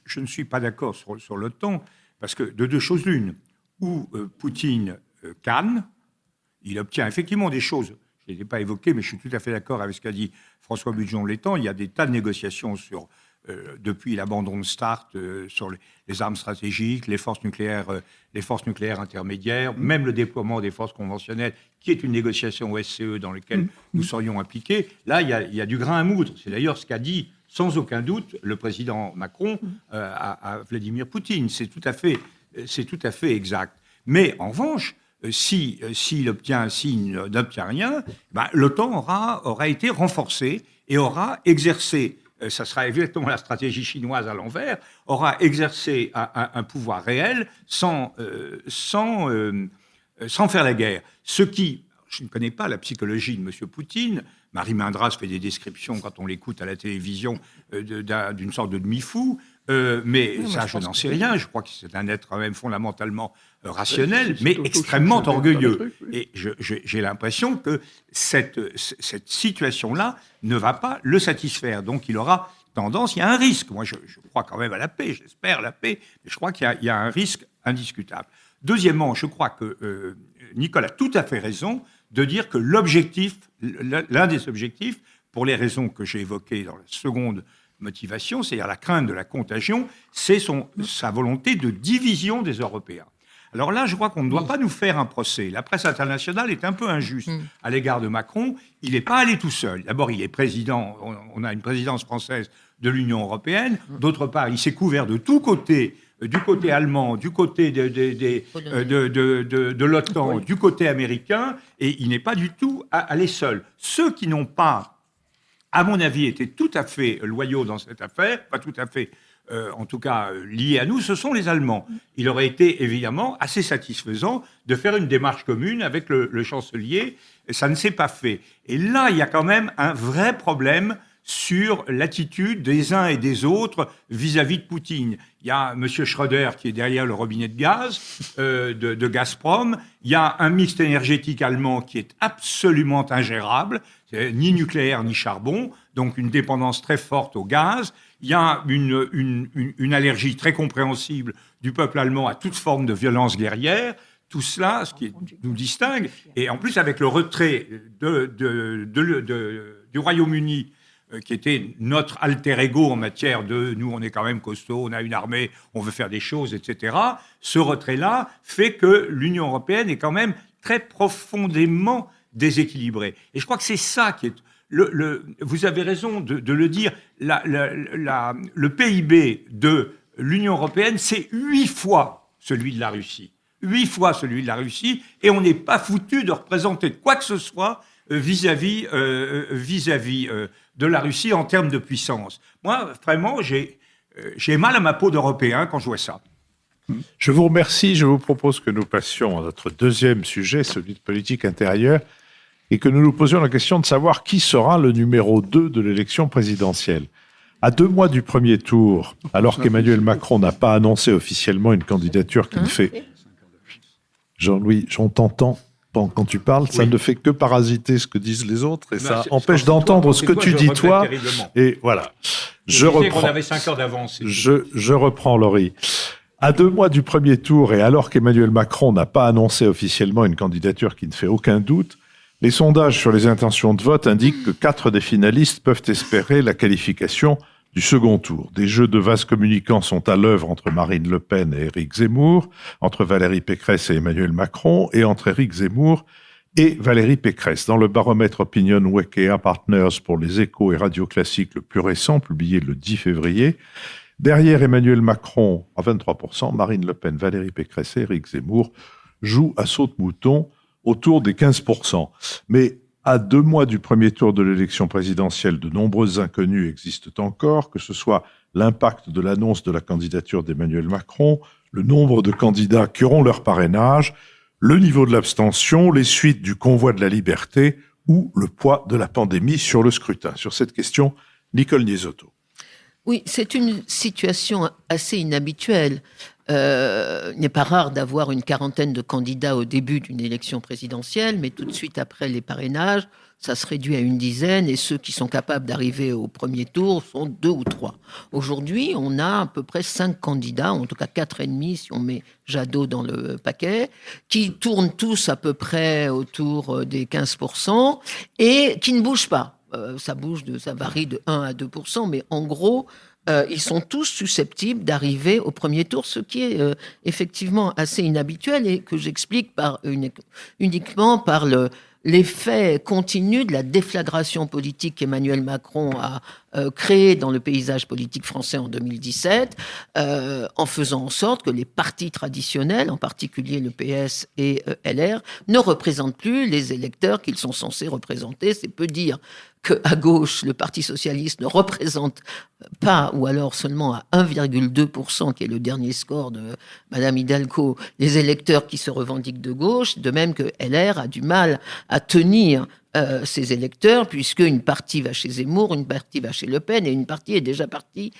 je ne suis pas d'accord sur l'OTAN, parce que de 2 choses l'une, où Poutine canne, il obtient effectivement des choses. Je ne l'ai pas évoqué, mais je suis tout à fait d'accord avec ce qu'a dit François Bujon-Letang. Il y a des tas de négociations depuis l'abandon de START sur les armes stratégiques, les forces nucléaires intermédiaires, même le déploiement des forces conventionnelles, qui est une négociation OSCE dans laquelle nous serions impliqués. Là, il y a du grain à moudre. C'est d'ailleurs ce qu'a dit, sans aucun doute, le président Macron à Vladimir Poutine. C'est tout à fait exact. Mais en revanche, s'il n'obtient rien, l'OTAN aura été renforcée et aura exercé, ça sera exactement la stratégie chinoise à l'envers, aura exercé un pouvoir réel sans faire la guerre. Je ne connais pas la psychologie de M. Poutine. Marie Mindras fait des descriptions, quand on l'écoute à la télévision, d'une sorte de demi-fou. Mais ça, je n'en sais rien. Je crois que c'est un être quand même fondamentalement rationnel, mais extrêmement orgueilleux. Et j'ai l'impression que cette situation-là ne va pas le satisfaire. Donc il aura tendance, il y a un risque. Moi, je crois quand même à la paix, j'espère la paix, mais je crois qu'il y a un risque indiscutable. Deuxièmement, je crois que Nicole a tout à fait raison de dire que l'un des objectifs, pour les raisons que j'ai évoquées dans la seconde motivation, c'est-à-dire la crainte de la contagion, c'est sa volonté de division des Européens. Alors là, je crois qu'on ne doit pas nous faire un procès. La presse internationale est un peu injuste à l'égard de Macron. Il n'est pas allé tout seul. D'abord, il est président, on a une présidence française de l'Union européenne. D'autre part, il s'est couvert de tous côtés, du côté allemand, du côté de l'OTAN, du côté américain, et il n'est pas du tout allé seul. Ceux qui n'ont pas, à mon avis, été tout à fait loyaux dans cette affaire, pas tout à fait... en tout cas liés à nous, ce sont les Allemands. Il aurait été évidemment assez satisfaisant de faire une démarche commune avec le chancelier. Ça ne s'est pas fait. Et là, il y a quand même un vrai problème sur l'attitude des uns et des autres vis-à-vis de Poutine. Il y a M. Schröder qui est derrière le robinet de gaz de Gazprom. Il y a un mix énergétique allemand qui est absolument ingérable, ni nucléaire ni charbon, donc une dépendance très forte au gaz. Il y a une allergie très compréhensible du peuple allemand à toute forme de violence guerrière. Tout cela, ce qui nous distingue, et en plus avec le retrait du Royaume-Uni, qui était notre alter ego en matière de nous, on est quand même costaud, on a une armée, on veut faire des choses, etc. Ce retrait-là fait que l'Union européenne est quand même très profondément déséquilibrée. Et je crois que c'est ça qui est... vous avez raison de le dire, le PIB de l'Union européenne, c'est 8 fois celui de la Russie. 8 fois celui de la Russie, et on n'est pas foutu de représenter quoi que ce soit vis-à-vis de la Russie en termes de puissance. Moi, vraiment, j'ai mal à ma peau d'Européen quand je vois ça. Je vous remercie. Je vous propose que nous passions à notre deuxième sujet, celui de politique intérieure, et que nous nous posions la question de savoir qui sera le numéro 2 de l'élection présidentielle. À 2 mois du premier tour, alors qu'Emmanuel Macron n'a pas annoncé officiellement une candidature qui ne fait... Jean-Louis, on t'entend quand tu parles, ça ne fait que parasiter ce que disent les autres, et ça empêche d'entendre ce que tu dis toi. Et voilà. Je reprends. On avait 5 heures d'avance. Je reprends, Laurie. À 2 mois du premier tour, et alors qu'Emmanuel Macron n'a pas annoncé officiellement une candidature qui ne fait aucun doute, les sondages sur les intentions de vote indiquent que 4 des finalistes peuvent espérer la qualification du second tour. Des jeux de vases communicants sont à l'œuvre entre Marine Le Pen et Éric Zemmour, entre Valérie Pécresse et Emmanuel Macron, et entre Éric Zemmour et Valérie Pécresse. Dans le baromètre Opinion Wekea Partners pour les Échos et Radio Classique le plus récent, publié le 10 février, derrière Emmanuel Macron à 23%, Marine Le Pen, Valérie Pécresse et Éric Zemmour jouent à saute-mouton autour des 15%. Mais à 2 mois du premier tour de l'élection présidentielle, de nombreuses inconnues existent encore, que ce soit l'impact de l'annonce de la candidature d'Emmanuel Macron, le nombre de candidats qui auront leur parrainage, le niveau de l'abstention, les suites du convoi de la liberté ou le poids de la pandémie sur le scrutin. Sur cette question, Nicole Niesotto. Oui, c'est une situation assez inhabituelle. Il n'est pas rare d'avoir une quarantaine de candidats au début d'une élection présidentielle, mais tout de suite après les parrainages, ça se réduit à une dizaine, et ceux qui sont capables d'arriver au premier tour sont 2 ou 3. Aujourd'hui, on a à peu près 5 candidats, en tout cas 4,5 si on met Jadot dans le paquet, qui tournent tous à peu près autour des 15% et qui ne bougent pas. Ça varie de 1 à 2%, mais en gros, ils sont tous susceptibles d'arriver au premier tour, ce qui est effectivement assez inhabituel et que j'explique uniquement par l'effet continu de la déflagration politique qu'Emmanuel Macron a créé dans le paysage politique français en 2017, en faisant en sorte que les partis traditionnels, en particulier le PS et LR, ne représentent plus les électeurs qu'ils sont censés représenter. C'est peu dire qu'à gauche, le Parti socialiste ne représente pas, ou alors seulement à 1,2%, qui est le dernier score de Madame Hidalgo, les électeurs qui se revendiquent de gauche, de même que LR a du mal à tenir ses électeurs, puisque une partie va chez Zemmour, une partie va chez Le Pen, et une partie est déjà partie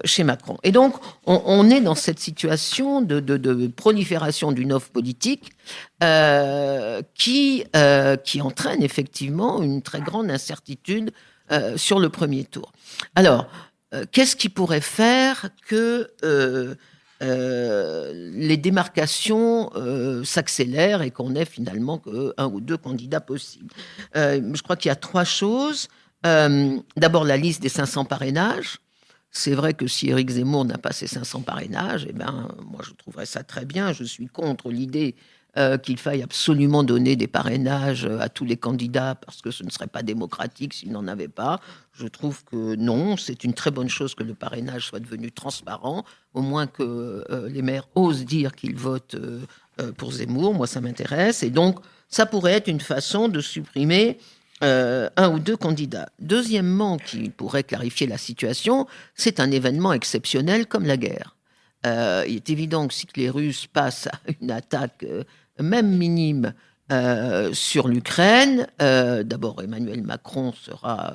chez Macron. Et donc, on est dans cette situation de prolifération d'une offre politique qui entraîne effectivement une très grande incertitude sur le premier tour. Alors, qu'est-ce qui pourrait faire que les démarcations s'accélèrent et qu'on ait finalement qu'un ou 2 candidats possibles? Je crois qu'il y a 3 choses. D'abord, la liste des 500 parrainages. C'est vrai que si Éric Zemmour n'a pas ses 500 parrainages, moi je trouverais ça très bien. Je suis contre l'idée qu'il faille absolument donner des parrainages à tous les candidats parce que ce ne serait pas démocratique s'ils n'en avaient pas. Je trouve que non, c'est une très bonne chose que le parrainage soit devenu transparent, au moins que les maires osent dire qu'ils votent pour Zemmour. Moi, ça m'intéresse. Et donc, ça pourrait être une façon de supprimer un ou deux candidats. Deuxièmement, qui pourrait clarifier la situation, c'est un événement exceptionnel comme la guerre. Il est évident que si les Russes passent à une attaque, même minime, sur l'Ukraine, d'abord Emmanuel Macron sera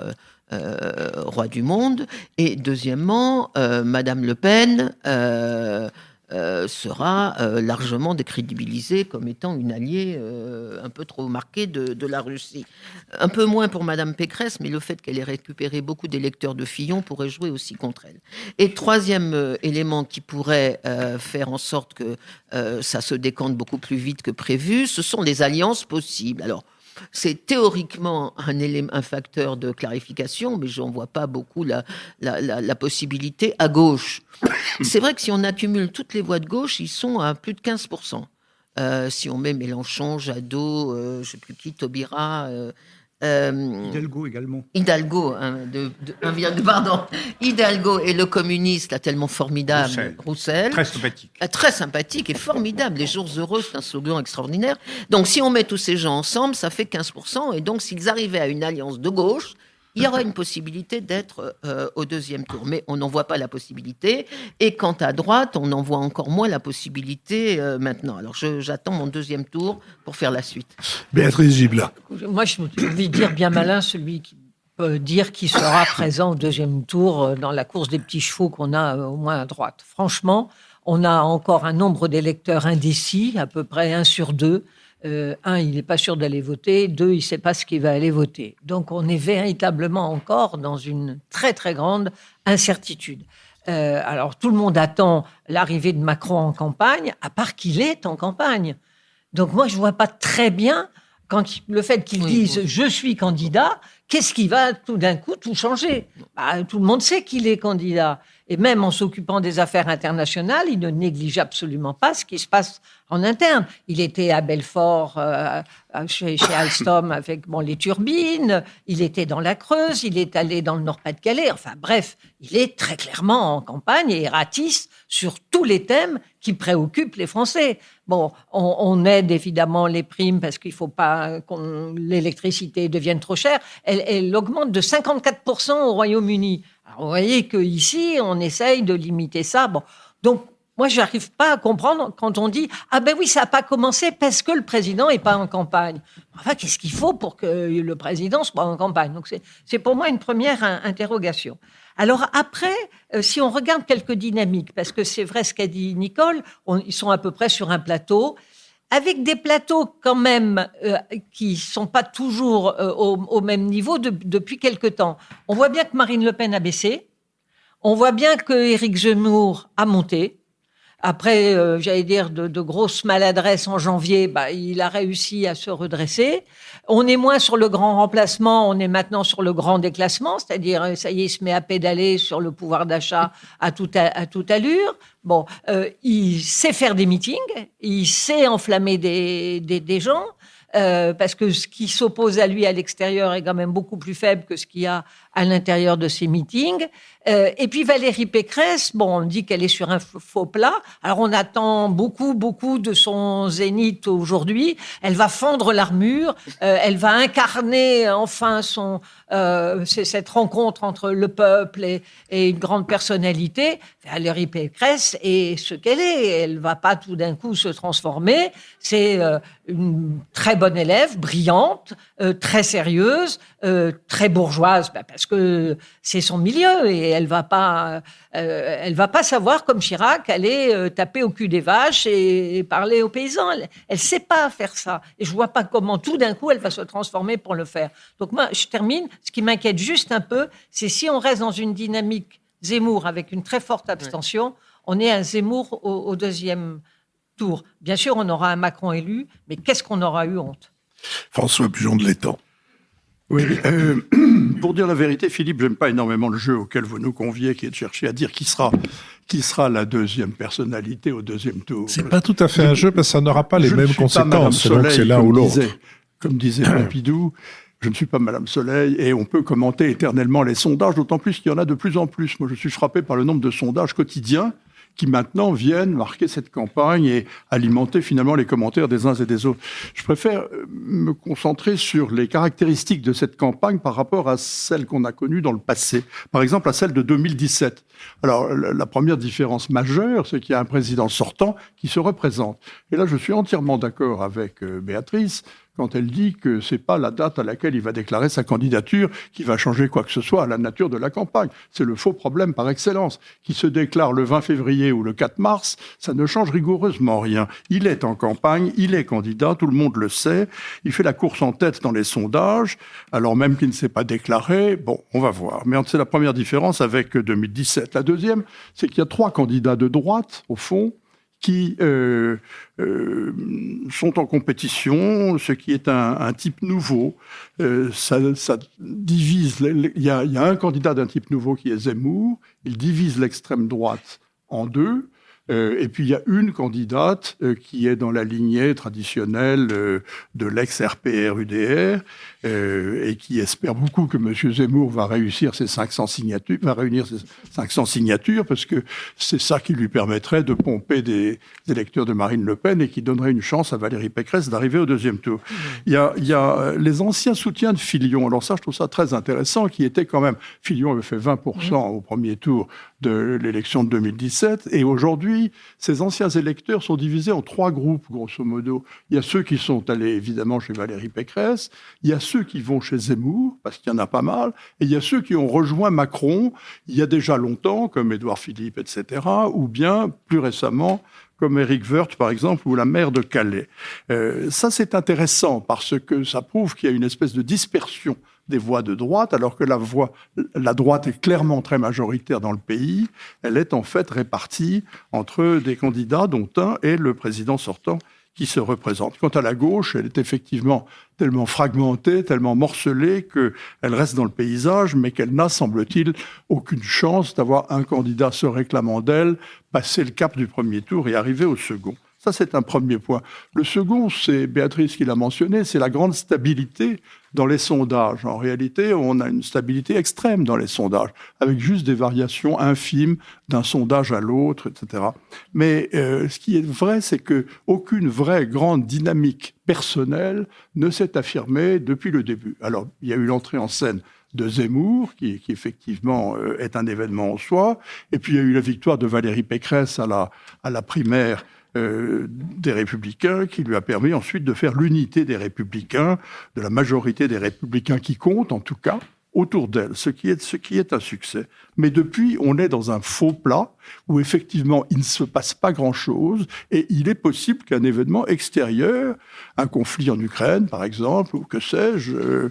roi du monde, et deuxièmement, Madame Le Pen sera largement décrédibilisée comme étant une alliée un peu trop marquée de la Russie. Un peu moins pour Madame Pécresse, mais le fait qu'elle ait récupéré beaucoup d'électeurs de Fillon pourrait jouer aussi contre elle. Et troisième élément qui pourrait faire en sorte que ça se décante beaucoup plus vite que prévu, ce sont les alliances possibles. Alors, c'est théoriquement un facteur de clarification, mais je n'en vois pas beaucoup la possibilité à gauche. C'est vrai que si on accumule toutes les voix de gauche, ils sont à plus de 15%. Si on met Mélenchon, Jadot, je ne sais plus qui, Taubira... Hidalgo également. Hidalgo, Hidalgo et le communiste, là, tellement formidable, Roussel. Très sympathique. Très sympathique et formidable. Les jours heureux, c'est un slogan extraordinaire. Donc, si on met tous ces gens ensemble, ça fait 15%. Et donc, s'ils arrivaient à une alliance de gauche, il y aura une possibilité d'être au deuxième tour. Mais on n'en voit pas la possibilité. Et quant à droite, on en voit encore moins la possibilité maintenant. Alors, j'attends mon deuxième tour pour faire la suite. Béatrice Gibla. Moi, je vais dire bien malin celui qui peut dire qui sera présent au deuxième tour dans la course des petits chevaux qu'on a au moins à droite. Franchement, on a encore un nombre d'électeurs indécis, à peu près 1 sur 2. Un, il n'est pas sûr d'aller voter. 2, il ne sait pas ce qu'il va aller voter. Donc, on est véritablement encore dans une très, très grande incertitude. Alors, tout le monde attend l'arrivée de Macron en campagne, à part qu'il est en campagne. Donc, moi, je ne vois pas très bien, le fait qu'il dise « je suis candidat », qu'est-ce qui va tout d'un coup tout changer ? Tout le monde sait qu'il est candidat. Et même en s'occupant des affaires internationales, il ne néglige absolument pas ce qui se passe en interne. Il était à Belfort, chez Alstom, avec les turbines. Il était dans la Creuse. Il est allé dans le Nord-Pas-de-Calais. Enfin bref, il est très clairement en campagne et ratisse sur tous les thèmes qui préoccupent les Français. Bon, on aide évidemment les primes parce qu'il ne faut pas que l'électricité devienne trop chère. Elle augmente de 54% au Royaume-Uni. Alors, vous voyez qu'ici, on essaye de limiter ça. Bon, donc, moi, je n'arrive pas à comprendre quand on dit « Ah ben oui, ça n'a pas commencé parce que le président n'est pas en campagne. » Enfin, qu'est-ce qu'il faut pour que le président soit en campagne ? Donc, c'est pour moi une première interrogation. Alors après, si on regarde quelques dynamiques, parce que c'est vrai ce qu'a dit Nicole, ils sont à peu près sur un plateau, avec des plateaux quand même qui ne sont pas toujours au même niveau depuis quelque temps. On voit bien que Marine Le Pen a baissé, on voit bien qu'Éric Zemmour a monté. Après, j'allais dire, de grosses maladresses en janvier, il a réussi à se redresser. On est moins sur le grand remplacement, on est maintenant sur le grand déclassement, c'est-à-dire, ça y est, il se met à pédaler sur le pouvoir d'achat à toute allure. Bon, il sait faire des meetings, il sait enflammer des gens, parce que ce qui s'oppose à lui à l'extérieur est quand même beaucoup plus faible que ce qu'il y a à l'intérieur de ces meetings. Et puis Valérie Pécresse, on dit qu'elle est sur un faux plat. Alors on attend beaucoup de son zénith aujourd'hui. Elle va fendre l'armure, elle va incarner enfin cette rencontre entre le peuple et une grande personnalité. Valérie Pécresse est ce qu'elle est. Elle va pas tout d'un coup se transformer. C'est une très bonne élève, brillante, très sérieuse, très bourgeoise, parce que c'est son milieu et elle va pas savoir comme Chirac aller taper au cul des vaches et parler aux paysans. Elle sait pas faire ça et je vois pas comment tout d'un coup elle va se transformer pour le faire. Donc moi je termine. Ce qui m'inquiète juste un peu, c'est si on reste dans une dynamique Zemmour avec une très forte abstention, on est un Zemmour au deuxième tour. Bien sûr, on aura un Macron élu, mais qu'est-ce qu'on aura eu honte. François Bujon de l'Étang. Oui, pour dire la vérité, Philippe, j'aime pas énormément le jeu auquel vous nous conviez, qui est de chercher à dire qui sera la deuxième personnalité au deuxième tour. C'est pas tout à fait un jeu parce que ça n'aura pas les mêmes conséquences selon que c'est l'un ou l'autre. Comme disait Pompidou, je ne suis pas Madame Soleil et on peut commenter éternellement les sondages, d'autant plus qu'il y en a de plus en plus. Moi, je suis frappé par le nombre de sondages quotidiens qui maintenant viennent marquer cette campagne et alimenter finalement les commentaires des uns et des autres. Je préfère me concentrer sur les caractéristiques de cette campagne par rapport à celles qu'on a connues dans le passé. Par exemple, à celle de 2017. Alors, la première différence majeure, c'est qu'il y a un président sortant qui se représente. Et là, je suis entièrement d'accord avec Béatrice quand elle dit que c'est pas la date à laquelle il va déclarer sa candidature qui va changer quoi que ce soit à la nature de la campagne. C'est le faux problème par excellence. Qu'il se déclare le 20 février ou le 4 mars, ça ne change rigoureusement rien. Il est en campagne, il est candidat, tout le monde le sait. Il fait la course en tête dans les sondages, alors même qu'il ne s'est pas déclaré. Bon, on va voir. Mais c'est la première différence avec 2017. La deuxième, c'est qu'il y a 3 candidats de droite, au fond, qui sont en compétition, ce qui est un type nouveau. Ça divise. Il y a un candidat d'un type nouveau qui est Zemmour. Il divise l'extrême droite en deux. Et puis il y a une candidate qui est dans la lignée traditionnelle de l'ex-RPR-UDR et qui espère beaucoup que M. Zemmour va réussir ses 500 signatures, va réunir ses 500 signatures parce que c'est ça qui lui permettrait de pomper des électeurs de Marine Le Pen et qui donnerait une chance à Valérie Pécresse d'arriver au deuxième tour. Il y a les anciens soutiens de Fillon. Alors ça, je trouve ça très intéressant, qui était quand même... Fillon avait fait 20% au premier tour de l'élection de 2017 et aujourd'hui, ces anciens électeurs sont divisés en 3 groupes, grosso modo. Il y a ceux qui sont allés, évidemment, chez Valérie Pécresse, il y a ceux qui vont chez Zemmour, parce qu'il y en a pas mal, et il y a ceux qui ont rejoint Macron il y a déjà longtemps, comme Édouard Philippe, etc., ou bien, plus récemment, comme Éric Woerth, par exemple, ou la maire de Calais. Ça, c'est intéressant, parce que ça prouve qu'il y a une espèce de dispersion des voix de droite, alors que la droite est clairement très majoritaire dans le pays. Elle est en fait répartie entre des candidats, dont un est le président sortant qui se représente. Quant à la gauche, elle est effectivement tellement fragmentée, tellement morcelée qu'elle reste dans le paysage, mais qu'elle n'a, semble-t-il, aucune chance d'avoir un candidat se réclamant d'elle, passer le cap du premier tour et arriver au second. Ça, c'est un premier point. Le second, c'est Béatrice qui l'a mentionné, c'est la grande stabilité dans les sondages. En réalité, on a une stabilité extrême dans les sondages, avec juste des variations infimes d'un sondage à l'autre, etc. Mais ce qui est vrai, c'est qu'aucune vraie grande dynamique personnelle ne s'est affirmée depuis le début. Alors, il y a eu l'entrée en scène de Zemmour, qui effectivement est un événement en soi, et puis il y a eu la victoire de Valérie Pécresse à la primaire des Républicains, qui lui a permis ensuite de faire l'unité des Républicains, de la majorité des Républicains qui comptent, en tout cas, autour d'elle, ce qui est un succès. Mais depuis, on est dans un faux plat où effectivement, il ne se passe pas grand-chose et il est possible qu'un événement extérieur, un conflit en Ukraine, par exemple, ou que sais-je,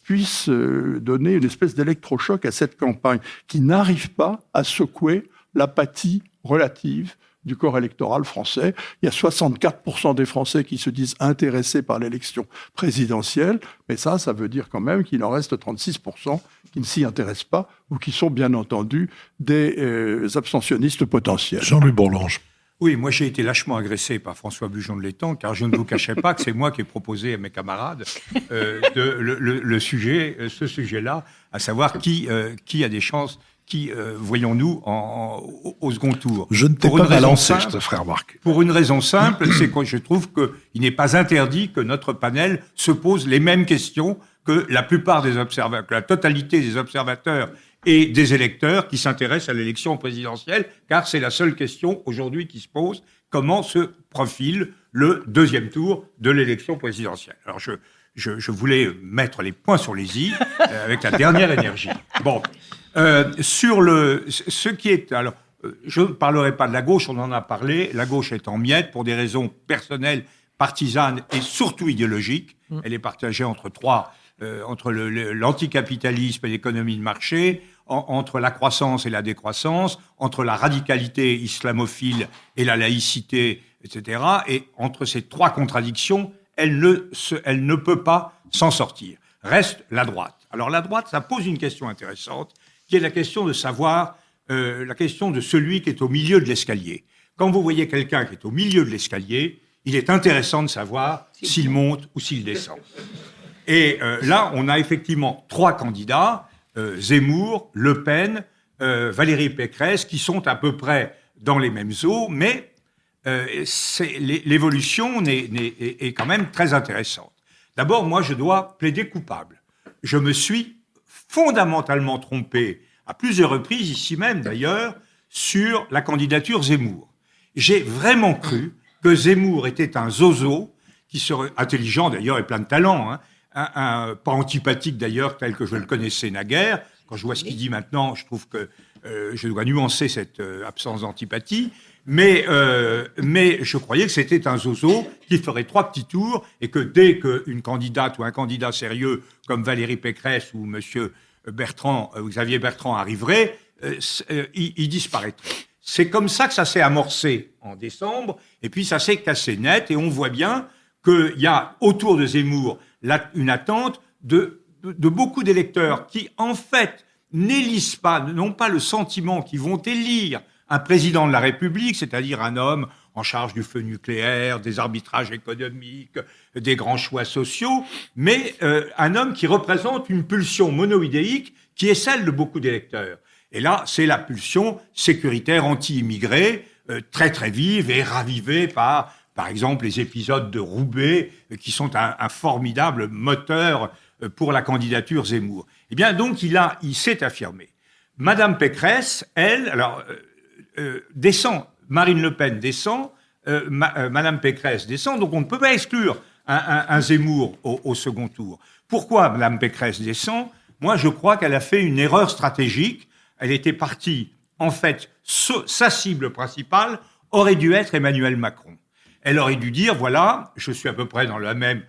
puisse donner une espèce d'électrochoc à cette campagne qui n'arrive pas à secouer l'apathie relative du corps électoral français. Il y a 64% des Français qui se disent intéressés par l'élection présidentielle, mais ça veut dire quand même qu'il en reste 36% qui ne s'y intéressent pas ou qui sont bien entendu des abstentionnistes potentiels. Jean-Louis Bourlange. Oui, moi j'ai été lâchement agressé par François Bujon de l'Étang, car je ne vous cachais pas que c'est moi qui ai proposé à mes camarades ce sujet-là, à savoir qui a des chances. Qui voyons-nous au second tour. Je ne t'ai pas balancé, je te ferai remarquer. Pour une raison simple, c'est que je trouve qu'il n'est pas interdit que notre panel se pose les mêmes questions que la plupart des observateurs, que la totalité des observateurs et des électeurs qui s'intéressent à l'élection présidentielle, car c'est la seule question aujourd'hui qui se pose. Comment se profile le deuxième tour de l'élection présidentielle? Alors je voulais mettre les points sur les i avec la dernière énergie. Bon. Sur ce qui est... Alors, je ne parlerai pas de la gauche, on en a parlé. La gauche est en miettes pour des raisons personnelles, partisanes et surtout idéologiques. Elle est partagée entre entre l'anticapitalisme et l'économie de marché, entre la croissance et la décroissance, entre la radicalité islamophile et la laïcité, etc. Et entre ces 3 contradictions, elle ne peut pas s'en sortir. reste la droite. Alors la droite, ça pose une question intéressante, qui est la question de savoir, la question de celui qui est au milieu de l'escalier. Quand vous voyez quelqu'un qui est au milieu de l'escalier, il est intéressant de savoir s'il monte ou s'il descend. Et là, on a effectivement 3 candidats, Zemmour, Le Pen, Valérie Pécresse, qui sont à peu près dans les mêmes eaux, mais l'évolution est quand même très intéressante. D'abord, moi, je dois plaider coupable. Je me suis fondamentalement trompé, à plusieurs reprises, ici même d'ailleurs, sur la candidature Zemmour. J'ai vraiment cru que Zemmour était un zozo, qui serait intelligent d'ailleurs et plein de talent, hein, pas antipathique d'ailleurs tel que je le connaissais naguère. Quand je vois ce qu'il dit maintenant, je trouve que je dois nuancer cette absence d'antipathie. Mais je croyais que c'était un zozo qui ferait 3 petits tours et que dès qu'une candidate ou un candidat sérieux comme Valérie Pécresse ou Monsieur Bertrand, Xavier Bertrand arriverait, il disparaîtrait. C'est comme ça que ça s'est amorcé en décembre, et puis ça s'est cassé net, et on voit bien qu'il y a autour de Zemmour une attente de beaucoup d'électeurs qui, en fait, n'élisent pas, n'ont pas le sentiment qu'ils vont élire un président de la République, c'est-à-dire un homme en charge du feu nucléaire, des arbitrages économiques, des grands choix sociaux, mais un homme qui représente une pulsion monoïdéique qui est celle de beaucoup d'électeurs. Et là, c'est la pulsion sécuritaire anti-immigrée, très très vive et ravivée par exemple, les épisodes de Roubaix, qui sont un formidable moteur pour la candidature Zemmour. Eh bien, donc, il s'est affirmé. Madame Pécresse, elle, descend. Marine Le Pen descend. Madame Pécresse descend. Donc, on ne peut pas exclure un Zemmour au second tour. Pourquoi Madame Pécresse descend ? Moi, je crois qu'elle a fait une erreur stratégique. Elle était partie, en fait, sa cible principale aurait dû être Emmanuel Macron. Elle aurait dû dire, voilà, je suis à peu près dans la même...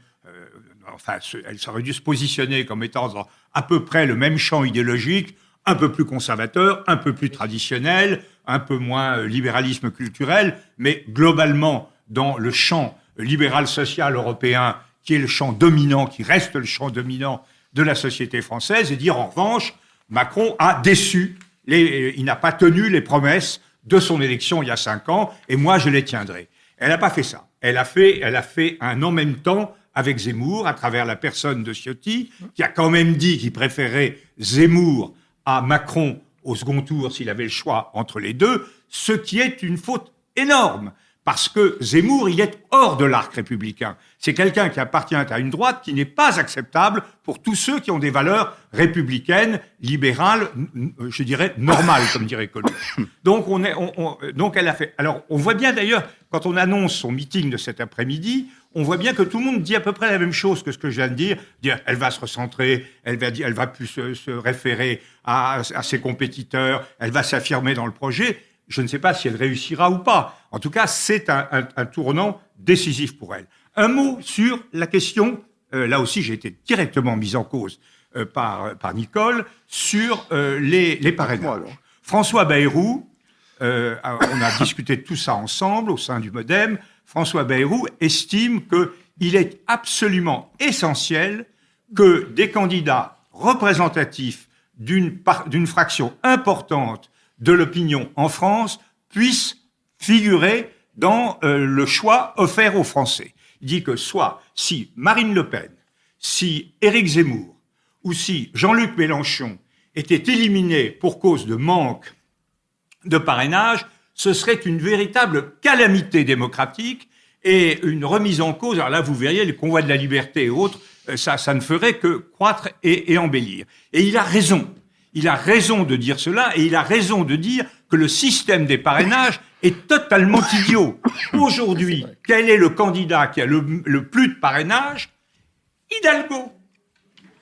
elle aurait dû se positionner comme étant dans à peu près le même champ idéologique, un peu plus conservateur, un peu plus traditionnel, un peu moins libéralisme culturel, mais globalement dans le champ libéral-social européen, qui est le champ dominant, qui reste le champ dominant de la société française, et dire en revanche, Macron a déçu, il n'a pas tenu les promesses de son élection il y a 5 ans, et moi je les tiendrai. Elle n'a pas fait ça. Elle a fait un en même temps avec Zemmour, à travers la personne de Ciotti, qui a quand même dit qu'il préférait Zemmour à Macron au second tour s'il avait le choix entre les deux, ce qui est une faute énorme. Parce que Zemmour, il est hors de l'arc républicain. C'est quelqu'un qui appartient à une droite qui n'est pas acceptable pour tous ceux qui ont des valeurs républicaines, libérales, je dirais normales, comme dirait Coluche. Donc, donc elle a fait. Alors, on voit bien d'ailleurs, quand on annonce son meeting de cet après-midi, on voit bien que tout le monde dit à peu près la même chose que ce que je viens de dire. Elle va se recentrer, elle va plus se référer à ses compétiteurs, elle va s'affirmer dans le projet. Je ne sais pas si elle réussira ou pas. En tout cas, c'est un tournant décisif pour elle. Un mot sur la question, là aussi j'ai été directement mis en cause par Nicole, sur les parrainages. François Bayrou, on a discuté de tout ça ensemble au sein du MoDem. François Bayrou estime qu'il est absolument essentiel que des candidats représentatifs d'une fraction importante de l'opinion en France puissent figurer dans le choix offert aux Français. Il dit que soit si Marine Le Pen, si Éric Zemmour ou si Jean-Luc Mélenchon étaient éliminés pour cause de manque de parrainage, ce serait une véritable calamité démocratique et une remise en cause. Alors là, vous verriez, les convois de la liberté et autres, ça ne ferait que croître et embellir. Et il a raison. Il a raison de dire cela, et il a raison de dire que le système des parrainages est totalement idiot. Aujourd'hui, quel est le candidat qui a le plus de parrainages ? Hidalgo.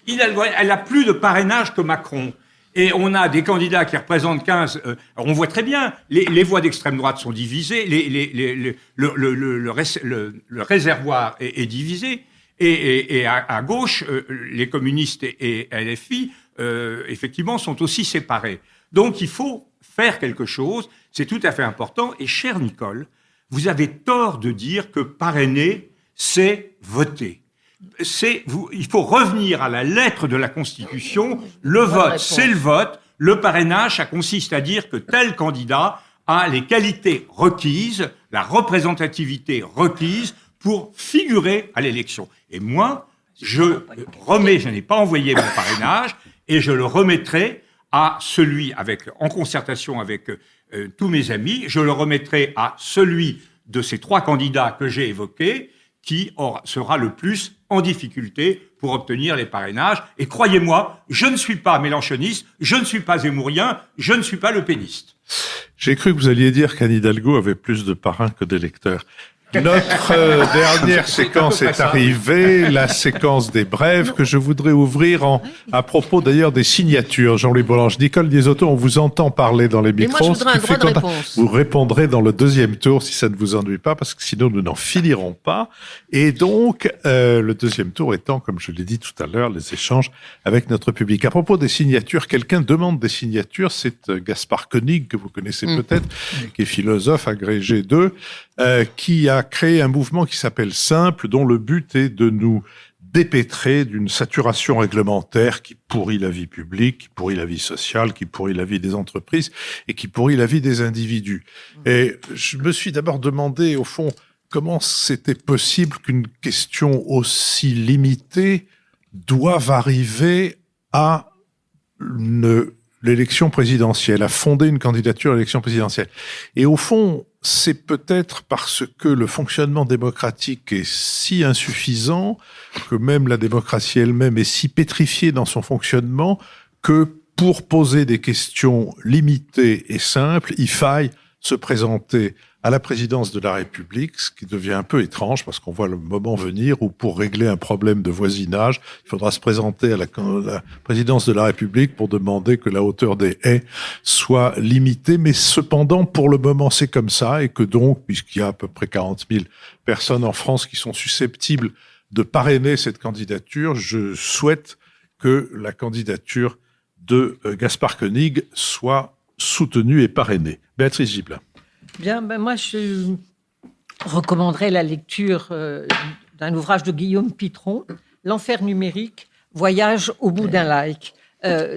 Elle a plus de parrainage que Macron. Et on a des candidats qui représentent 15... on voit très bien, les voix d'extrême droite sont divisées, le réservoir est divisé, et à gauche, les communistes et LFI, effectivement, sont aussi séparés. Donc, il faut faire quelque chose, c'est tout à fait important. Et chère Nicole, vous avez tort de dire que parrainer, c'est voter. il faut revenir à la lettre de la Constitution. Le vote, c'est le vote. Le parrainage, ça consiste à dire que tel candidat a les qualités requises, la représentativité requise pour figurer à l'élection. Et moi, je n'ai pas envoyé mon parrainage et je le remettrai à celui en concertation avec tous mes amis, je le remettrai à celui de ces 3 candidats que j'ai évoqués qui sera le plus en difficulté pour obtenir les parrainages. Et croyez-moi, je ne suis pas mélenchoniste, je ne suis pas zémourien, je ne suis pas le péniste. J'ai cru que vous alliez dire qu'Anne Hidalgo avait plus de parrains que d'électeurs. Notre dernière séquence est arrivée, la séquence des brèves que je voudrais ouvrir à propos d'ailleurs des signatures. Jean-Louis Bolange, Nicole Liesotto, on vous entend parler dans les micros. Mais moi, je voudrais un droit de réponse. Vous répondrez dans le 2e tour si ça ne vous ennuie pas, parce que sinon nous n'en finirons pas. Et donc, le 2e tour étant, comme je l'ai dit tout à l'heure, les échanges avec notre public. À propos des signatures, quelqu'un demande des signatures, c'est Gaspard Koenig, que vous connaissez peut-être, qui est philosophe agrégé 2, qui a créé un mouvement qui s'appelle Simple, dont le but est de nous dépêtrer d'une saturation réglementaire qui pourrit la vie publique, qui pourrit la vie sociale, qui pourrit la vie des entreprises et qui pourrit la vie des individus. Et je me suis d'abord demandé, au fond, comment c'était possible qu'une question aussi limitée doive arriver à l'élection présidentielle, à fonder une candidature à l'élection présidentielle. Et au fond, c'est peut-être parce que le fonctionnement démocratique est si insuffisant, que même la démocratie elle-même est si pétrifiée dans son fonctionnement, que pour poser des questions limitées et simples, il faille se présenter à la présidence de la République, ce qui devient un peu étrange parce qu'on voit le moment venir où pour régler un problème de voisinage, il faudra se présenter à la présidence de la République pour demander que la hauteur des haies soit limitée. Mais cependant, pour le moment, c'est comme ça et que donc, puisqu'il y a à peu près 40 000 personnes en France qui sont susceptibles de parrainer cette candidature, je souhaite que la candidature de Gaspard Koenig soit soutenue et parrainée. Béatrice Gibelin. Bien, moi, je recommanderais la lecture d'un ouvrage de Guillaume Pitron, L'enfer numérique, voyage au bout d'un like.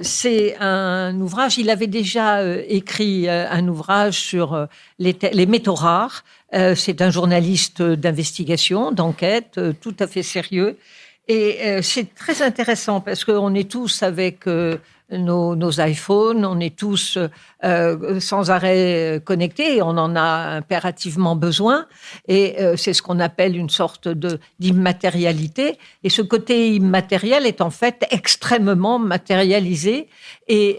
C'est un ouvrage, il avait déjà écrit un ouvrage sur les métaux rares. C'est un journaliste d'investigation, d'enquête, tout à fait sérieux. Et c'est très intéressant parce qu'on est tous avec nos iPhones, on est tous sans arrêt connectés et on en a impérativement besoin. Et c'est ce qu'on appelle une sorte d'immatérialité. Et ce côté immatériel est en fait extrêmement matérialisé et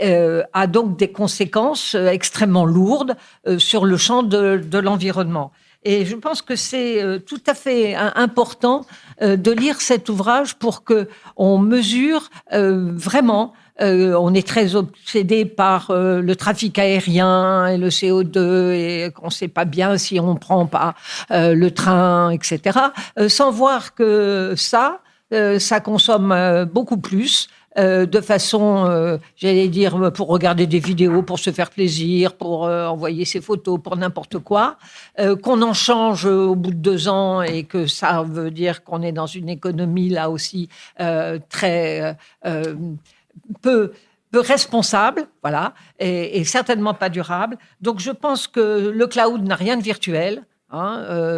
a donc des conséquences extrêmement lourdes sur le champ de l'environnement. Et je pense que c'est tout à fait important de lire cet ouvrage pour que on mesure vraiment. On est très obsédé par le trafic aérien et le CO2 et qu'on ne sait pas bien si on prend pas le train, etc. Sans voir que ça consomme beaucoup plus. De façon, j'allais dire, pour regarder des vidéos, pour se faire plaisir, pour envoyer ses photos, pour n'importe quoi, qu'on en change au bout de 2 ans et que ça veut dire qu'on est dans une économie là aussi très peu responsable, voilà, et certainement pas durable. Donc je pense que le cloud n'a rien de virtuel.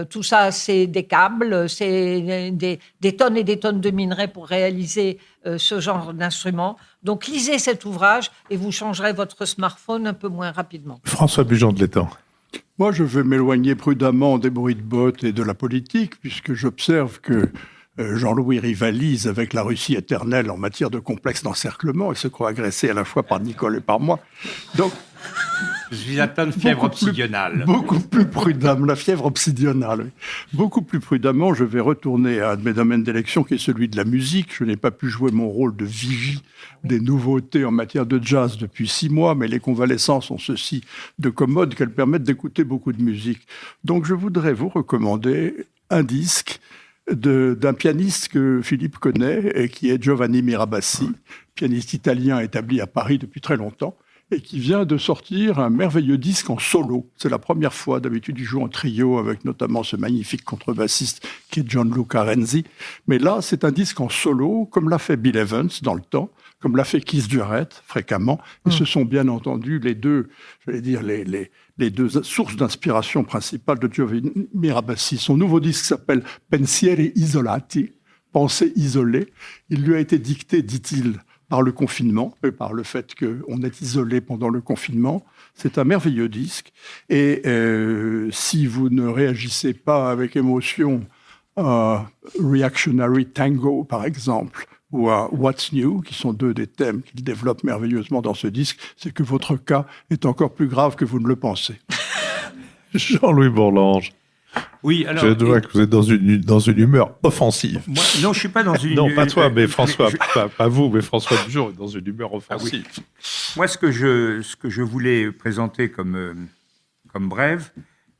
Tout ça, c'est des câbles, c'est des tonnes et des tonnes de minerais pour réaliser ce genre d'instruments. Donc, lisez cet ouvrage et vous changerez votre smartphone un peu moins rapidement. François Bujon de l'Étang. Moi, je vais m'éloigner prudemment des bruits de bottes et de la politique, puisque j'observe que Jean-Louis rivalise avec la Russie éternelle en matière de complexe d'encerclement et se croit agressé à la fois par Nicole et par moi. Donc, je suis atteint de fièvre obsidionale. Beaucoup plus prudemment, la fièvre obsidionale. Oui. Beaucoup plus prudemment, je vais retourner à un de mes domaines d'élection qui est celui de la musique. Je n'ai pas pu jouer mon rôle de vigie des nouveautés en matière de jazz depuis 6 mois, mais les convalescences ont ceci de commode qu'elles permettent d'écouter beaucoup de musique. Donc je voudrais vous recommander un disque d'un pianiste que Philippe connaît et qui est Giovanni Mirabassi, pianiste italien établi à Paris depuis très longtemps, et qui vient de sortir un merveilleux disque en solo. C'est la première fois, d'habitude il joue en trio avec notamment ce magnifique contrebassiste qui est Gianluca Renzi. Mais là, c'est un disque en solo, comme l'a fait Bill Evans dans le temps, comme l'a fait Keith Jarrett fréquemment. Et ce sont bien entendu les deux sources d'inspiration principales de Giovanni Rabassi. Son nouveau disque s'appelle Pensieri isolati, pensée isolée. Il lui a été dicté, dit-il, par le confinement, et par le fait qu'on est isolé pendant le confinement. C'est un merveilleux disque. Et si vous ne réagissez pas avec émotion à Reactionary Tango, par exemple, ou à What's New, qui sont deux des thèmes qu'il développe merveilleusement dans ce disque, c'est que votre cas est encore plus grave que vous ne le pensez. Jean-Louis Bourlange. Oui, alors. Je dois que vous êtes dans une humeur offensive. Moi, non, je suis pas dans une. Non, pas toi, mais François, pas vous, mais François Bujold est dans une humeur offensive. Ah oui. Moi, ce que je voulais présenter comme brève,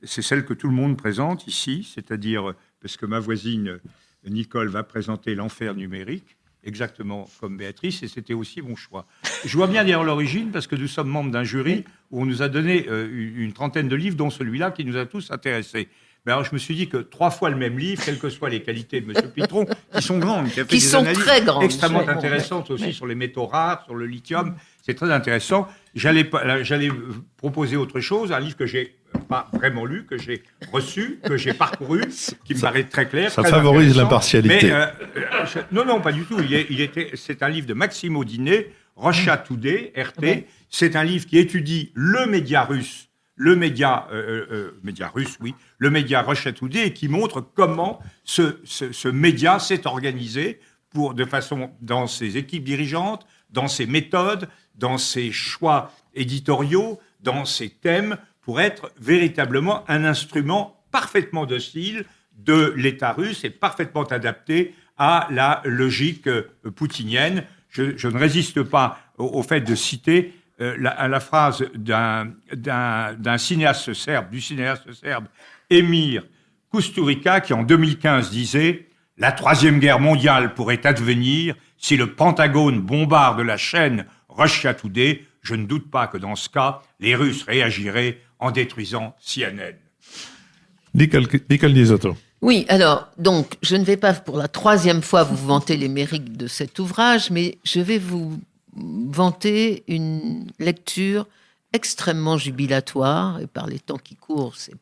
c'est celle que tout le monde présente ici, c'est-à-dire, parce que ma voisine Nicole va présenter l'enfer numérique, exactement comme Béatrice, et c'était aussi mon choix. Je vois bien d'ailleurs l'origine, parce que nous sommes membres d'un jury où on nous a donné une trentaine de livres, dont celui-là qui nous a tous intéressés. Mais alors, je me suis dit que 3 fois le même livre, quelles que soient les qualités de M. Pitron, qui sont grandes, qui a fait Qui des sont analyses très grandes. extrêmement intéressantes aussi sur les métaux rares, sur le lithium, c'est très intéressant. J'allais proposer autre chose, un livre que j'ai pas vraiment lu, que j'ai reçu, que j'ai parcouru, qui me paraît très clair. Ça très favorise intéressant. l'impartialité. Mais, non, pas du tout. C'est un livre de Maxime Audinet, Russia Today, RT. C'est un livre qui étudie le média russe, le média russe, oui, le média Russia Today, et qui montre comment ce média s'est organisé de façon, dans ses équipes dirigeantes, dans ses méthodes, dans ses choix éditoriaux, dans ses thèmes, pour être véritablement un instrument parfaitement docile de l'État russe et parfaitement adapté à la logique poutinienne. Je ne résiste pas au fait de citer la phrase d'un cinéaste serbe, Emir Kusturica, qui en 2015 disait « La Troisième Guerre mondiale pourrait advenir si le Pentagone bombarde la chaîne Russia Today. Je ne doute pas que dans ce cas, les Russes réagiraient en détruisant CNN. » Nicole Nisotto. Oui, alors, donc, je ne vais pas pour la 3e fois vous vanter les mérites de cet ouvrage, mais je vais vous vanter une lecture extrêmement jubilatoire, et par les temps qui courent, c'est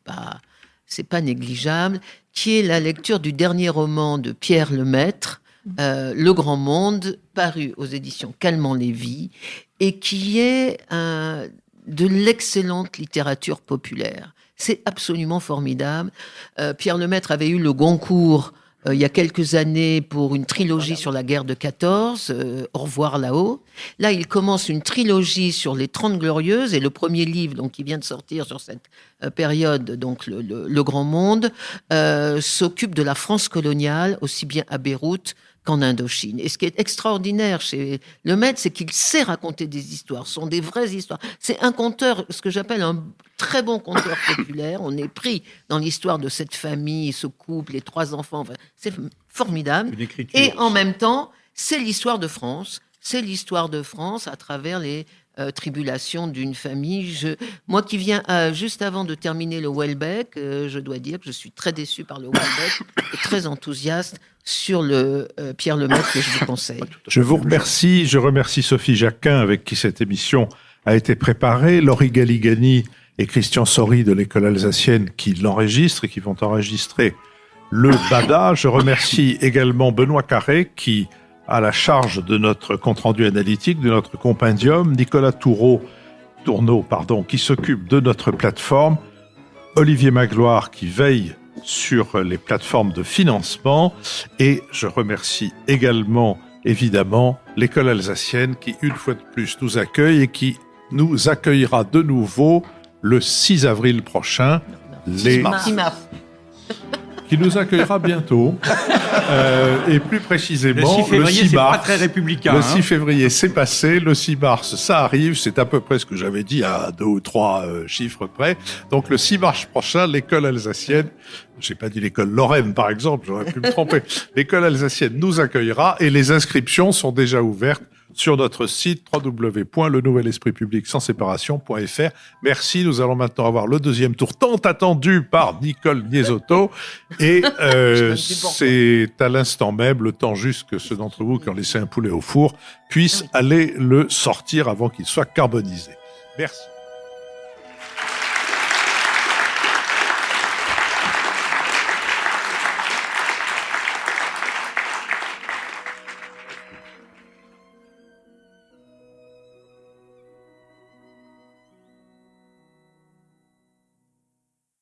pas négligeable, qui est la lecture du dernier roman de Pierre Lemaitre, Le Grand Monde, paru aux éditions Calment-Lévy, et qui est de l'excellente littérature populaire. C'est absolument formidable. Pierre Lemaitre avait eu le Goncourt il y a quelques années pour une trilogie sur la guerre de 14, Au revoir là-haut. Là, il commence une trilogie sur les 30 Glorieuses, et le premier livre, donc, qui vient de sortir sur cette période, donc le Grand Monde, s'occupe de la France coloniale, aussi bien à Beyrouth qu'en Indochine. Et ce qui est extraordinaire chez Lemaitre, c'est qu'il sait raconter des histoires. Ce sont des vraies histoires. C'est un conteur, ce que j'appelle un très bon conteur populaire. On est pris dans l'histoire de cette famille, ce couple, les 3 enfants. Enfin, c'est formidable. Et en même temps, c'est l'histoire de France. C'est l'histoire de France à travers les tribulations d'une famille. Moi qui viens juste avant de terminer le Houellebecq, je dois dire que je suis très déçu par le Houellebecq et très enthousiaste sur le Pierre Lemaitre que je vous conseille. Je vous remercie. Je remercie Sophie Jacquin avec qui cette émission a été préparée, Laurie Galigani et Christian Sori de l'école alsacienne qui l'enregistrent et qui vont enregistrer le Bada. Je remercie également Benoît Carré qui a la charge de notre compte-rendu analytique, de notre compendium, Nicolas Tourneau, qui s'occupe de notre plateforme, Olivier Magloire qui veille sur les plateformes de financement, et je remercie également, évidemment, l'école alsacienne qui, une fois de plus, nous accueille et qui nous accueillera de nouveau le 6 avril prochain. 6 mars. Qui nous accueillera bientôt, et plus précisément le 6 février, le 6 c'est mars. pas très républicain. Le 6 février, c'est passé. Le 6 mars, ça arrive. C'est à peu près ce que j'avais dit à 2 ou 3 chiffres près. Donc le 6 mars prochain, l'école alsacienne, j'ai pas dit l'école Lorraine par exemple, j'aurais pu me tromper. L'école alsacienne nous accueillera et les inscriptions sont déjà ouvertes sur notre site www.lenouvellespritpublic-sans-séparation.fr. Merci. Nous allons maintenant avoir le deuxième tour tant attendu par Nicole Niesotto. Et c'est à l'instant même, le temps juste que ceux d'entre vous qui ont laissé un poulet au four puissent aller le sortir avant qu'il soit carbonisé. Merci.